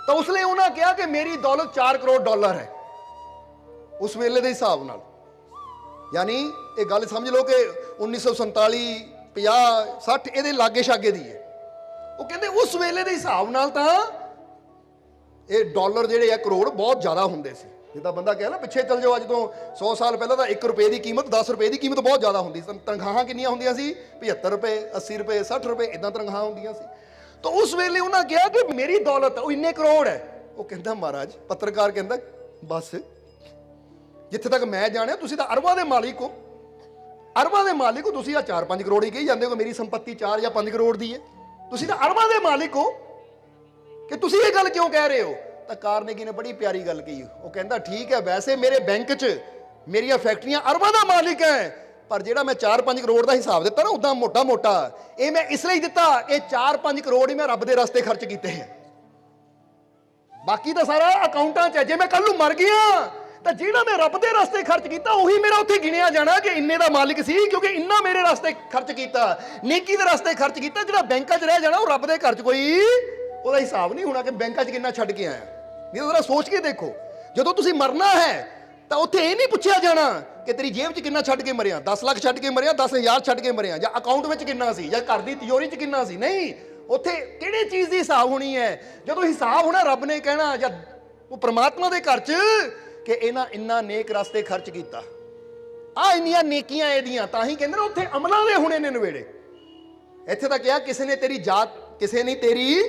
A: ਤਾਂ ਉਸਨੇ ਉਹਨਾਂ ਕਿਹਾ ਕਿ ਮੇਰੀ ਦੌਲਤ $4 ਕਰੋੜ ਹੈ ਉਸ ਵੇਲੇ ਦੇ ਹਿਸਾਬ ਨਾਲ। ਯਾਨੀ ਇਹ ਗੱਲ ਸਮਝ ਲਓ ਕਿ 1947, 50, 60 ਇਹਦੇ ਲਾਗੇ ਛਾਗੇ ਦੀ ਹੈ। ਉਹ ਕਹਿੰਦੇ ਉਸ ਵੇਲੇ ਦੇ ਹਿਸਾਬ ਨਾਲ ਤਾਂ ਇਹ ਡਾਲਰ ਜਿਹੜੇ ਆ ਕਰੋੜ ਬਹੁਤ ਜ਼ਿਆਦਾ ਹੁੰਦੇ ਸੀ। ਜਿੱਦਾਂ ਬੰਦਾ ਕਹਿ ਨਾ ਪਿੱਛੇ ਚੱਲ ਜਾਓ, ਅੱਜ ਤੋਂ 100 ਸਾਲ ਪਹਿਲਾਂ ਤਾਂ 1 ਰੁਪਏ ਦੀ ਕੀਮਤ, 10 ਰੁਪਏ ਦੀ ਕੀਮਤ ਬਹੁਤ ਜ਼ਿਆਦਾ ਹੁੰਦੀ ਸੀ। ਤਨਖਾਹਾਂ ਕਿੰਨੀਆਂ ਹੁੰਦੀਆਂ ਸੀ? 75 ਰੁਪਏ, 80 ਰੁਪਏ, 60 ਰੁਪਏ, ਇਦਾਂ ਤਨਖਾਹਾਂ ਹੁੰਦੀਆਂ ਸੀ। ਤਾਂ ਉਸ ਵੇਲੇ ਉਹਨਾਂ ਕਿਹਾ ਕਿ ਮੇਰੀ ਦੌਲਤ ਉਹ ਇੰਨੇ ਕਰੋੜ ਹੈ। ਉਹ ਕਹਿੰਦਾ ਮਹਾਰਾਜ, ਪੱਤਰਕਾਰ ਕਹਿੰਦਾ ਬਸ ਜਿੱਥੇ ਤੱਕ ਮੈਂ ਜਾਣਿਆ ਤੁਸੀਂ ਤਾਂ ਅਰਬਾਂ ਦੇ ਮਾਲਿਕ ਹੋ, ਅਰਬਾਂ ਦੇ ਮਾਲਿਕ ਹੋ। ਤੁਸੀਂ ਆ 4-5 ਕਰੋੜ ਹੀ ਕਹੀ ਜਾਂਦੇ ਹੋ ਮੇਰੀ ਸੰਪਤੀ 4 ਜਾਂ 5 ਕਰੋੜ ਦੀ ਹੈ। ਤੁਸੀਂ ਤਾਂ ਅਰਬਾਂ ਦੇ ਮਾਲਿਕ ਹੋ, ਕਿ ਤੁਸੀਂ ਇਹ ਗੱਲ ਕਿਉਂ ਕਹਿ ਰਹੇ ਹੋ? ਤਾਂ ਕਾਰਨੇਗੀ ਨੇ ਬੜੀ ਪਿਆਰੀ ਗੱਲ ਕਹੀ। ਉਹ ਕਹਿੰਦਾ ਠੀਕ ਹੈ, ਵੈਸੇ ਮੇਰੇ ਬੈਂਕ 'ਚ ਮੇਰੀਆਂ ਫੈਕਟਰੀਆਂ ਅਰਬਾਂ ਦਾ ਮਾਲਿਕ ਹੈ, ਪਰ ਜਿਹੜਾ ਮੈਂ 4-5 ਕਰੋੜ ਦਾ ਹਿਸਾਬ ਦਿੱਤਾ ਨਾ ਉਦਾਂ ਮੋਟਾ ਇਹ ਮੈਂ ਇਸ ਲਈ ਦਿੱਤਾ, ਇਹ 4-5 ਕਰੋੜ ਹੀ ਮੈਂ ਰੱਬ ਦੇ ਰਸਤੇ ਖਰਚ ਕੀਤੇ ਹੈ, ਬਾਕੀ ਤਾਂ ਸਾਰਾ ਅਕਾਊਂਟਾਂ 'ਚ ਹੈ। ਜੇ ਮੈਂ ਕੱਲ ਨੂੰ ਮਰ ਗਿਆ ਤਾਂ ਜਿਹੜਾ ਮੈਂ ਰੱਬ ਦੇ ਰਸਤੇ ਖਰਚ ਕੀਤਾ ਉਹੀ ਮੇਰਾ ਉੱਥੇ ਗਿਣਿਆ ਜਾਣਾ ਕਿ ਇੰਨੇ ਦਾ ਮਾਲਿਕ ਸੀ, ਕਿਉਂਕਿ ਇੰਨਾ ਮੇਰੇ ਰਸਤੇ ਖਰਚ ਕੀਤਾ, ਨੇਕੀ ਦੇ ਰਸਤੇ ਖਰਚ ਕੀਤਾ। ਜਿਹੜਾ ਬੈਂਕਾਂ 'ਚ ਰਹਿ ਜਾਣਾ ਉਹ ਰੱਬ ਦੇ ਘਰ 'ਚ ਕੋਈ ਉਹਦਾ ਹਿਸਾਬ ਨਹੀਂ ਹੋਣਾ ਕਿ ਬੈਂਕਾਂ 'ਚ ਕਿੰਨਾ ਛੱਡ ਕੇ ਆਇਆ। ਨਹੀਂ, ਜ਼ਰਾ ਸੋਚ ਕੇ ਦੇਖੋ, ਜਦੋਂ ਤੁਸੀਂ ਮਰਨਾ ਹੈ ਤਾਂ ਉੱਥੇ ਇਹ ਨਹੀਂ ਪੁੱਛਿਆ ਜਾਣਾ ਕਿ ਤੇਰੀ ਜੇਬ 'ਚ ਕਿੰਨਾ ਛੱਡ ਕੇ ਮਰਿਆ, 10 ਲੱਖ ਛੱਡ ਕੇ ਮਰਿਆ, 10,000 ਛੱਡ ਕੇ ਮਰਿਆ, ਜਾਂ ਅਕਾਊਂਟ ਵਿੱਚ ਕਿੰਨਾ ਸੀ, ਜਾਂ ਘਰ ਦੀ ਤਿਜੋਰੀ 'ਚ ਕਿੰਨਾ ਸੀ। ਨਹੀਂ, ਉੱਥੇ ਕਿਹੜੇ ਚੀਜ਼ ਦੀ ਹਿਸਾਬ ਹੋਣੀ ਹੈ? ਜਦੋਂ ਹਿਸਾਬ ਹੋਣਾ ਰੱਬ ਨੇ ਕਹਿਣਾ, ਜਾਂ ਉਹ ਪ੍ਰਮਾਤਮਾ ਦੇ ਘਰ 'ਚ ਕਿ ਇਹਨਾਂ ਇੰਨਾ ਨੇਕ ਰਸਤੇ ਖਰਚ ਕੀਤਾ, ਆ ਇੰਨੀਆਂ ਨੇਕੀਆਂ ਇਹਦੀਆਂ। ਤਾਂ ਹੀ ਕਹਿੰਦੇ ਨੇ ਉੱਥੇ ਅਮਲਾਂ ਦੇ ਹੁਣੇ ਨੇ ਨਵੇੜੇ। ਇੱਥੇ ਤਾਂ ਕਿਹਾ ਕਿਸੇ ਨੇ ਤੇਰੀ ਜਾਤ, ਕਿਸੇ ਨੇ ਤੇਰੀ,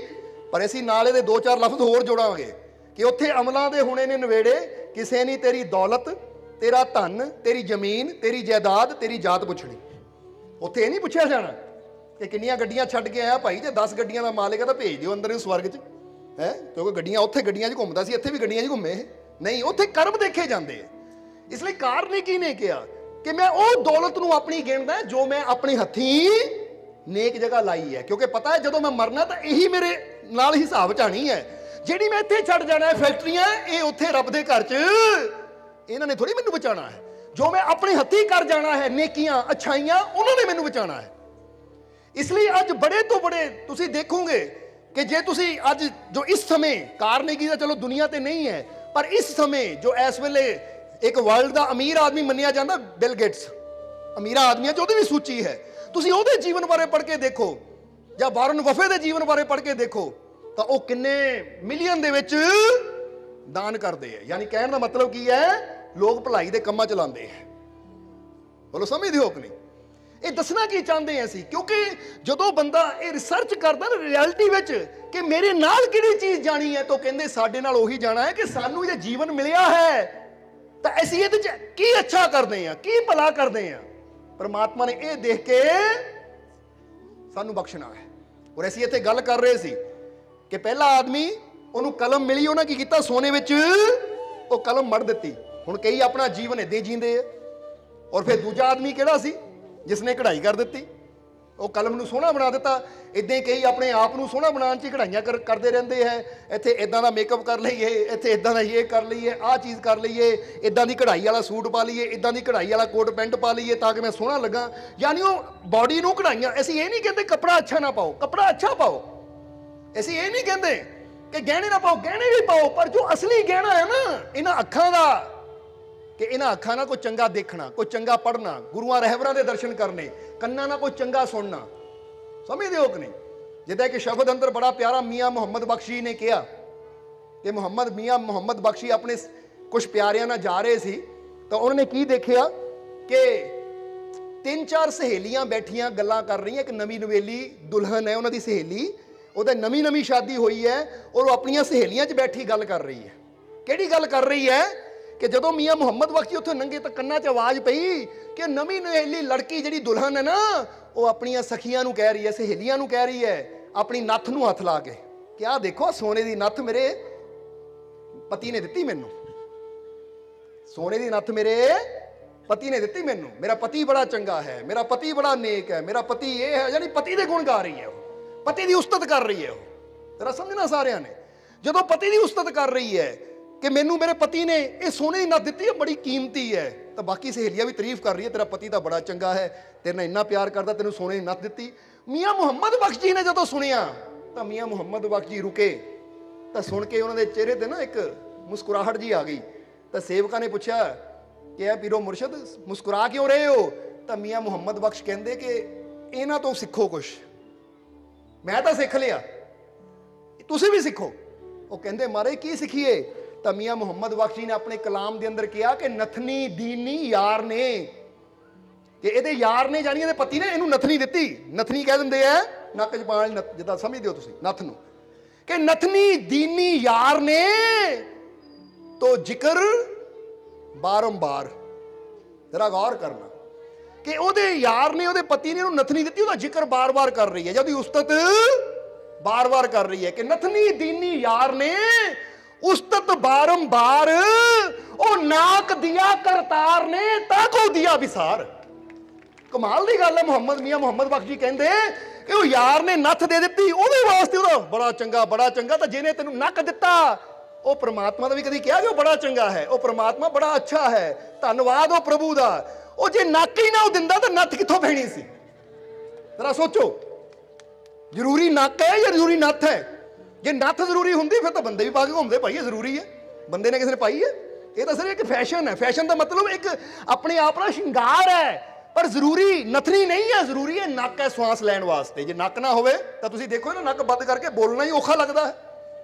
A: ਪਰ ਅਸੀਂ ਨਾਲ ਇਹਦੇ 2-4 ਲਫ਼ਜ਼ ਹੋਰ ਜੋੜਾਂਗੇ ਕਿ ਉੱਥੇ ਅਮਲਾਂ ਦੇ ਹੁਣੇ ਨੇ ਨਵੇੜੇ, ਕਿਸੇ ਨੇ ਤੇਰੀ ਦੌਲਤ, ਤੇਰਾ ਧਨ, ਤੇਰੀ ਜ਼ਮੀਨ, ਤੇਰੀ ਜਾਇਦਾਦ, ਤੇਰੀ ਜਾਤ ਪੁੱਛਣੀ। ਉੱਥੇ ਇਹ ਨਹੀਂ ਪੁੱਛਿਆ ਜਾਣਾ ਕਿ ਕਿੰਨੀਆਂ ਗੱਡੀਆਂ ਛੱਡ ਕੇ ਆਇਆ ਭਾਈ, ਜੇ 10 ਗੱਡੀਆਂ ਦਾ ਮਾਲਿਕ ਹੈ ਤਾਂ ਭੇਜ ਦਿਓ ਅੰਦਰ ਸਵਰਗ 'ਚ ਹੈ, ਕਿਉਂਕਿ ਗੱਡੀਆਂ ਉੱਥੇ ਗੱਡੀਆਂ 'ਚ ਘੁੰਮਦਾ ਸੀ, ਇੱਥੇ ਵੀ ਗੱਡੀਆਂ 'ਚ ਘੁੰਮੇ। ਨਹੀਂ, ਉੱਥੇ ਕਰਮ ਦੇਖੇ ਜਾਂਦੇ ਆ। ਇਸ ਲਈ ਕਾਰਨੇਗੀ ਨੇ ਕਿਹਾ ਕਿ ਮੈਂ ਉਹ ਦੌਲਤ ਨੂੰ ਆਪਣੀ ਗਿਣਦਾ ਜੋ ਮੈਂ ਆਪਣੇ ਹੱਥੀਂ ਨੇਕ ਜਗ੍ਹਾ ਲਾਈ ਹੈ, ਕਿਉਂਕਿ ਪਤਾ ਹੈ ਜਦੋਂ ਮੈਂ ਮਰਨਾ ਤਾਂ ਇਹੀ ਮੇਰੇ ਨਾਲ ਹਿਸਾਬ ਝਾਣੀ ਹੈ। ਜਿਹੜੀ ਮੈਂ ਇੱਥੇ ਛੱਡ ਜਾਣਾ ਹੈ ਫੈਕਟਰੀਆਂ, ਇਹ ਉੱਥੇ ਰੱਬ ਦੇ ਘਰ 'ਚ ਇਹਨਾਂ ਨੇ ਥੋੜੀ ਮੈਨੂੰ ਬਚਾਉਣਾ ਹੈ। ਜੋ ਮੈਂ ਆਪਣੇ ਹੱਥੀਂ ਕਰ ਜਾਣਾ ਹੈ, ਨੇਕੀਆਂ, ਅੱਛਾਈਆਂ, ਉਹਨਾਂ ਨੇ ਮੈਨੂੰ ਬਚਾਉਣਾ ਹੈ। ਇਸ ਲਈ ਅੱਜ ਬੜੇ ਤੋਂ ਬੜੇ ਤੁਸੀਂ ਦੇਖੋਗੇ ਕਿ ਜੇ ਤੁਸੀਂ ਅੱਜ ਜੋ ਇਸ ਸਮੇਂ, ਕਾਰਨੇਗੀ ਦਾ ਚਲੋ ਦੁਨੀਆ ਤੇ ਨਹੀਂ ਹੈ, ਪਰ ਇਸ ਸਮੇਂ ਜੋ ਇਸ ਵੇਲੇ ਇੱਕ ਵਰਲਡ ਦਾ ਅਮੀਰ ਆਦਮੀ ਮੰਨਿਆ ਜਾਂਦਾ, ਬਿਲ ਗੇਟਸ, ਅਮੀਰਾਂ ਆਦਮੀਆਂ 'ਚ ਉਹਦੀ ਵੀ ਸੂਚੀ ਹੈ। ਤੁਸੀਂ ਉਹਦੇ ਜੀਵਨ ਬਾਰੇ ਪੜ੍ਹ ਕੇ ਦੇਖੋ, ਜਾਂ ਵਾਰਨ ਬਫੇ ਦੇ ਜੀਵਨ ਬਾਰੇ ਪੜ੍ਹ ਕੇ ਦੇਖੋ, ਤਾਂ ਉਹ ਕਿੰਨੇ ਮਿਲੀਅਨ ਦੇ ਵਿੱਚ ਦਾਨ ਕਰਦੇ ਆ। ਯਾਨੀ ਕਹਿਣ ਦਾ ਮਤਲਬ ਕੀ ਹੈ? ਲੋਕ ਭਲਾਈ ਦੇ ਕੰਮਾਂ ਚ ਲਾਉਂਦੇ ਆ। ਬੋਲੋ, ਸਮਝਦੇ ਹੋ ਕਿ ਨਹੀਂ? ਇਹ ਦੱਸਣਾ ਕੀ ਚਾਹੁੰਦੇ ਆ ਅਸੀਂ? ਕਿਉਂਕਿ ਜਦੋਂ ਬੰਦਾ ਇਹ ਰਿਸਰਚ ਕਰਦਾ ਨਾ ਰਿਐਲਿਟੀ ਵਿੱਚ ਕਿ ਮੇਰੇ ਨਾਲ ਕਿਹੜੀ ਚੀਜ਼ ਜਾਣੀ ਹੈ, ਤਾਂ ਕਹਿੰਦੇ ਸਾਡੇ ਨਾਲ ਉਹੀ ਜਾਣਾ ਹੈ ਕਿ ਸਾਨੂੰ ਇਹ ਜੀਵਨ ਮਿਲਿਆ ਹੈ ਤਾਂ ਅਸੀਂ ਇਹਦੇ ਚ ਕੀ ਅੱਛਾ ਕਰਦੇ ਆ, ਕੀ ਭਲਾ ਕਰਦੇ ਆ। ਪਰਮਾਤਮਾ ਨੇ ਇਹ ਦੇਖ ਕੇ ਸਾਨੂੰ ਬਖਸ਼ਣਾ ਹੈ। ਔਰ ਅਸੀਂ ਇੱਥੇ ਗੱਲ ਕਰ ਰਹੇ ਸੀ ਕਿ ਪਹਿਲਾ ਆਦਮੀ, ਉਹਨੂੰ ਕਲਮ ਮਿਲੀ, ਉਹਨਾਂ ਕੀ ਕੀਤਾ? ਸੋਨੇ ਵਿੱਚ ਉਹ ਕਲਮ ਮੜ ਦਿੱਤੀ। ਹੁਣ ਕਈ ਆਪਣਾ ਜੀਵਨ ਏਦਾਂ ਜੀਂਦੇ ਆ। ਔਰ ਫਿਰ ਦੂਜਾ ਆਦਮੀ ਕਿਹੜਾ ਸੀ? ਜਿਸਨੇ ਕਢਾਈ ਕਰ ਦਿੱਤੀ। ਉਹ ਕਲਮ ਨੂੰ ਸੋਹਣਾ ਬਣਾ ਦਿੱਤਾ। ਇਦਾਂ ਹੀ ਕਈ ਆਪਣੇ ਆਪ ਨੂੰ ਸੋਹਣਾ ਬਣਾਉਣ 'ਚ ਕਢਾਈਆਂ ਕਰਦੇ ਰਹਿੰਦੇ ਹੈ। ਇੱਥੇ ਇਦਾਂ ਦਾ ਮੇਕਅਪ ਕਰ ਲਈਏ, ਇੱਥੇ ਇਦਾਂ ਦਾ ਇਹ ਕਰ ਲਈਏ, ਆਹ ਚੀਜ਼ ਕਰ ਲਈਏ, ਇਦਾਂ ਦੀ ਕਢਾਈ ਵਾਲਾ ਸੂਟ ਪਾ ਲਈਏ, ਇਦਾਂ ਦੀ ਕਢਾਈ ਵਾਲਾ ਕੋਟ ਪੈਂਟ ਪਾ ਲਈਏ ਤਾਂ ਕਿ ਮੈਂ ਸੋਹਣਾ ਲੱਗਾ। ਯਾਨੀ ਉਹ ਬਾਡੀ ਨੂੰ ਕਢਾਈਆਂ। ਅਸੀਂ ਇਹ ਨਹੀਂ ਕਹਿੰਦੇ ਕੱਪੜਾ ਅੱਛਾ ਨਾ ਪਾਓ, ਕੱਪੜਾ ਅੱਛਾ ਪਾਓ। ਅਸੀਂ ਇਹ ਨਹੀਂ ਕਹਿੰਦੇ ਕਿ ਗਹਿਣੇ ਨਾ ਪਾਓ, ਗਹਿਣੇ ਵੀ ਪਾਓ, ਪਰ ਜੋ ਅਸਲੀ ਗਹਿਣਾ ਹੈ ਨਾ ਇਹਨਾਂ ਅੱਖਾਂ ਦਾ, ਕਿ ਇਹਨਾਂ ਅੱਖਾਂ ਨਾਲ ਕੋਈ ਚੰਗਾ ਦੇਖਣਾ, ਕੋਈ ਚੰਗਾ ਪੜ੍ਹਨਾ, ਗੁਰੂਆਂ ਰਹਿਬਰਾਂ ਦੇ ਦਰਸ਼ਨ ਕਰਨੇ, ਕੰਨਾਂ ਨਾਲ ਕੋਈ ਚੰਗਾ ਸੁਣਨਾ। ਸਮਝਦੇ ਹੋ ਕਿ ਨਹੀਂ? ਜਿੱਦਾਂ ਕਿ ਸ਼ਬਦ ਅੰਦਰ ਬੜਾ ਪਿਆਰਾ ਮੀਆਂ ਮੁਹੰਮਦ ਬਖਸ਼ੀ ਨੇ ਕਿਹਾ ਕਿ ਮੀਆਂ ਮੁਹੰਮਦ ਬਖਸ਼ੀ ਆਪਣੇ ਕੁਝ ਪਿਆਰਿਆਂ ਨਾਲ ਜਾ ਰਹੇ ਸੀ ਤਾਂ ਉਹਨਾਂ ਨੇ ਕੀ ਦੇਖਿਆ ਕਿ 3-4 ਸਹੇਲੀਆਂ ਬੈਠੀਆਂ ਗੱਲਾਂ ਕਰ ਰਹੀਆਂ। ਇੱਕ ਨਵੀਂ ਨਵੇਲੀ ਦੁਲਹਨ ਹੈ, ਉਹਨਾਂ ਦੀ ਸਹੇਲੀ, ਉਹਦਾ ਨਵੀਂ ਸ਼ਾਦੀ ਹੋਈ ਹੈ ਔਰ ਉਹ ਆਪਣੀਆਂ ਸਹੇਲੀਆਂ 'ਚ ਬੈਠੀ ਗੱਲ ਕਰ ਰਹੀ ਹੈ। ਕਿਹੜੀ ਗੱਲ ਕਰ ਰਹੀ ਹੈ ਕਿ ਜਦੋਂ ਮੀਆਂ ਮੁਹੰਮਦ ਬਖਸ਼ੀ ਉੱਥੇ ਲੰਘੇ ਤਾਂ ਕੰਨਾਂ 'ਚ ਆਵਾਜ਼ ਪਈ ਕਿ ਨਵੀਂ ਨਵੇਲੀ ਲੜਕੀ ਜਿਹੜੀ ਦੁਲਹਨ ਹੈ ਨਾ, ਉਹ ਆਪਣੀਆਂ ਸਖੀਆਂ ਨੂੰ ਕਹਿ ਰਹੀ ਹੈ, ਸਹੇਲੀਆਂ ਨੂੰ ਕਹਿ ਰਹੀ ਹੈ, ਆਪਣੀ ਨੱਥ ਨੂੰ ਹੱਥ ਲਾ ਕੇ ਕਿ ਆਹ ਦੇਖੋ ਸੋਨੇ ਦੀ ਨੱਥ ਮੇਰੇ ਪਤੀ ਨੇ ਦਿੱਤੀ ਮੈਨੂੰ, ਸੋਨੇ ਦੀ ਨੱਥ ਮੇਰੇ ਪਤੀ ਨੇ ਦਿੱਤੀ ਮੈਨੂੰ, ਮੇਰਾ ਪਤੀ ਬੜਾ ਚੰਗਾ ਹੈ, ਮੇਰਾ ਪਤੀ ਬੜਾ ਨੇਕ ਹੈ, ਮੇਰਾ ਪਤੀ ਇਹ ਹੈ। ਯਾਨੀ ਪਤੀ ਦੇ ਗੁਣ ਗਾ ਰਹੀ ਹੈ, ਉਹ ਪਤੀ ਦੀ ਉਸਤਤ ਕਰ ਰਹੀ ਹੈ। ਉਹ ਜ਼ਰਾ ਸਮਝਣਾ ਸਾਰਿਆਂ ਨੇ, ਜਦੋਂ ਪਤੀ ਦੀ ਉਸਤਤ ਕਰ ਰਹੀ ਹੈ ਕਿ ਮੈਨੂੰ ਮੇਰੇ ਪਤੀ ਨੇ ਇਹ ਸੋਨੇ ਦੀ ਨੱਥ ਦਿੱਤੀ ਹੈ, ਬੜੀ ਕੀਮਤੀ ਹੈ, ਤਾਂ ਬਾਕੀ ਸਹੇਲੀਆਂ ਵੀ ਤਾਰੀਫ ਕਰ ਰਹੀ ਹੈ, ਤੇਰਾ ਪਤੀ ਤਾਂ ਬੜਾ ਚੰਗਾ ਹੈ, ਤੇਰੇ ਨਾਲ ਇੰਨਾ ਪਿਆਰ ਕਰਦਾ, ਤੈਨੂੰ ਸੋਨੇ ਦੀ ਨੱਥ ਦਿੱਤੀ। ਮੀਆਂ ਮੁਹੰਮਦ ਬਖਸ਼ ਜੀ ਨੇ ਜਦੋਂ ਸੁਣਿਆ ਤਾਂ ਮੀਆਂ ਮੁਹੰਮਦ ਬਖਸ਼ ਜੀ ਰੁਕੇ ਤਾਂ ਸੁਣ ਕੇ ਉਹਨਾਂ ਦੇ ਚਿਹਰੇ ਤੇ ਨਾ ਇੱਕ ਮੁਸਕਰਾਹਟ ਜੀ ਆ ਗਈ। ਤਾਂ ਸੇਵਕਾਂ ਨੇ ਪੁੱਛਿਆ ਕਿ ਇਹ ਪੀਰੋ ਮੁਰਸ਼ਦ ਮੁਸਕਰਾ ਕਿਉਂ ਰਹੇ ਹੋ? ਤਾਂ ਮੀਆਂ ਮੁਹੰਮਦ ਬਖਸ਼ ਕਹਿੰਦੇ ਕਿ ਇਹਨਾਂ ਤੋਂ ਸਿੱਖੋ ਕੁਛ, ਮੈਂ ਤਾਂ ਸਿੱਖ ਲਿਆ, ਤੁਸੀਂ ਵੀ ਸਿੱਖੋ। ਉਹ ਕਹਿੰਦੇ ਮਹਾਰਾਜ ਕੀ ਸਿੱਖੀਏ? ਤਾਂ ਮੀਆਂ ਮੁਹੰਮਦ ਬਖਸ਼ ਜੀ ਨੇ ਆਪਣੇ ਕਲਾਮ ਦੇ ਅੰਦਰ ਕਿਹਾ ਕਿ ਨਥਨੀ ਦੀਨੀ ਯਾਰ ਨੇ, ਕਿ ਇਹਦੇ ਯਾਰ ਨੇ ਜਾਨੀ ਇਹਦੇ ਪਤੀ ਨੇ ਇਹਨੂੰ ਨਥਨੀ ਦਿੱਤੀ। ਨਥਨੀ ਕਹਿ ਦਿੰਦੇ ਆ ਨੱਕ 'ਚ ਪਾਣ, ਜਿੱਦਾਂ ਸਮਝਦੇ ਹੋ ਤੁਸੀਂ ਨੱਥ ਨੂੰ, ਕਿ ਨਥਨੀ ਦੀਨੀ ਯਾਰ ਨੇ ਤੋ ਜ਼ਿਕਰ ਬਾਰੰਬਾਰ। ਜਰਾ ਗੌਰ ਕਰਨਾ ਕਿ ਉਹਦੇ ਯਾਰ ਨੇ, ਉਹਦੇ ਪਤੀ ਨੇ ਇਹਨੂੰ ਨਥਨੀ ਦਿੱਤੀ, ਉਹਦਾ ਜ਼ਿਕਰ ਬਾਰ-ਬਾਰ ਕਰ ਰਹੀ ਹੈ, ਜਾਂ ਉਹਦੀ ਉਸਤਤ ਬਾਰ-ਬਾਰ ਕਰ ਰਹੀ ਹੈ ਕਿ ਨਥਨੀ ਦੀਨੀ ਯਾਰ ਨੇ ਉਸਤਤ ਬਾਰੰਬਾਰ, ਉਹ ਨਾਕ ਦਿਆ ਕਰਤਾਰ ਨੇ ਤਾਂ ਕੋ ਦਿਆ ਵਿਸਾਰ। ਕਮਾਲ ਦੀ ਗੱਲ ਹੈ। ਮੀਆਂ ਮੁਹੰਮਦ ਬਖਸ਼ ਜੀ ਕਹਿੰਦੇ ਕਿ ਉਹ ਯਾਰ ਨੇ ਨੱਥ ਦੇ ਦਿੱਤੀ, ਉਹਦੇ ਵਾਸਤੇ ਉਹਦਾ ਬੜਾ ਚੰਗਾ, ਤਾਂ ਜਿਹਨੇ ਤੈਨੂੰ ਨੱਕ ਦਿੱਤਾ ਉਹ ਪ੍ਰਮਾਤਮਾ ਦਾ ਵੀ ਕਦੀ ਕਿਹਾ ਕਿ ਉਹ ਬੜਾ ਚੰਗਾ ਹੈ, ਉਹ ਪ੍ਰਮਾਤਮਾ ਬੜਾ ਅੱਛਾ ਹੈ, ਧੰਨਵਾਦ ਉਹ ਪ੍ਰਭੂ ਦਾ। ਉਹ ਜੇ ਨੱਕ ਹੀ ਨਾ ਉਹ ਦਿੰਦਾ ਤਾਂ ਨੱਥ ਕਿੱਥੋਂ ਪੈਣੀ ਸੀ? ਜ਼ਰਾ ਸੋਚੋ, ਜ਼ਰੂਰੀ ਨੱਕ ਹੈ ਜਾਂ ਜ਼ਰੂਰੀ ਨੱਥ ਹੈ? ਜੇ ਨੱਥ ਜ਼ਰੂਰੀ ਹੁੰਦੀ ਫਿਰ ਤਾਂ ਬੰਦੇ ਵੀ ਪਾ ਕੇ ਘੁੰਮਦੇ, ਭਾਈ ਇਹ ਜ਼ਰੂਰੀ ਹੈ, ਬੰਦੇ ਨੇ ਕਿਸੇ ਨੇ ਪਾਈ ਹੈ? ਇਹ ਤਾਂ ਸਿਰਫ ਇੱਕ ਫੈਸ਼ਨ ਹੈ। ਫੈਸ਼ਨ ਦਾ ਮਤਲਬ ਇੱਕ ਆਪਣੇ ਆਪ ਦਾ ਸ਼ਿੰਗਾਰ ਹੈ, ਪਰ ਜ਼ਰੂਰੀ ਨਥਨੀ ਨਹੀਂ ਹੈ, ਜ਼ਰੂਰੀ ਹੈ ਨੱਕ ਹੈ ਸਵਾਸ ਲੈਣ ਵਾਸਤੇ। ਜੇ ਨੱਕ ਨਾ ਹੋਵੇ ਤਾਂ ਤੁਸੀਂ ਦੇਖੋ ਨਾ, ਨੱਕ ਬੰਦ ਕਰਕੇ ਬੋਲਣਾ ਹੀ ਔਖਾ ਲੱਗਦਾ ਹੈ।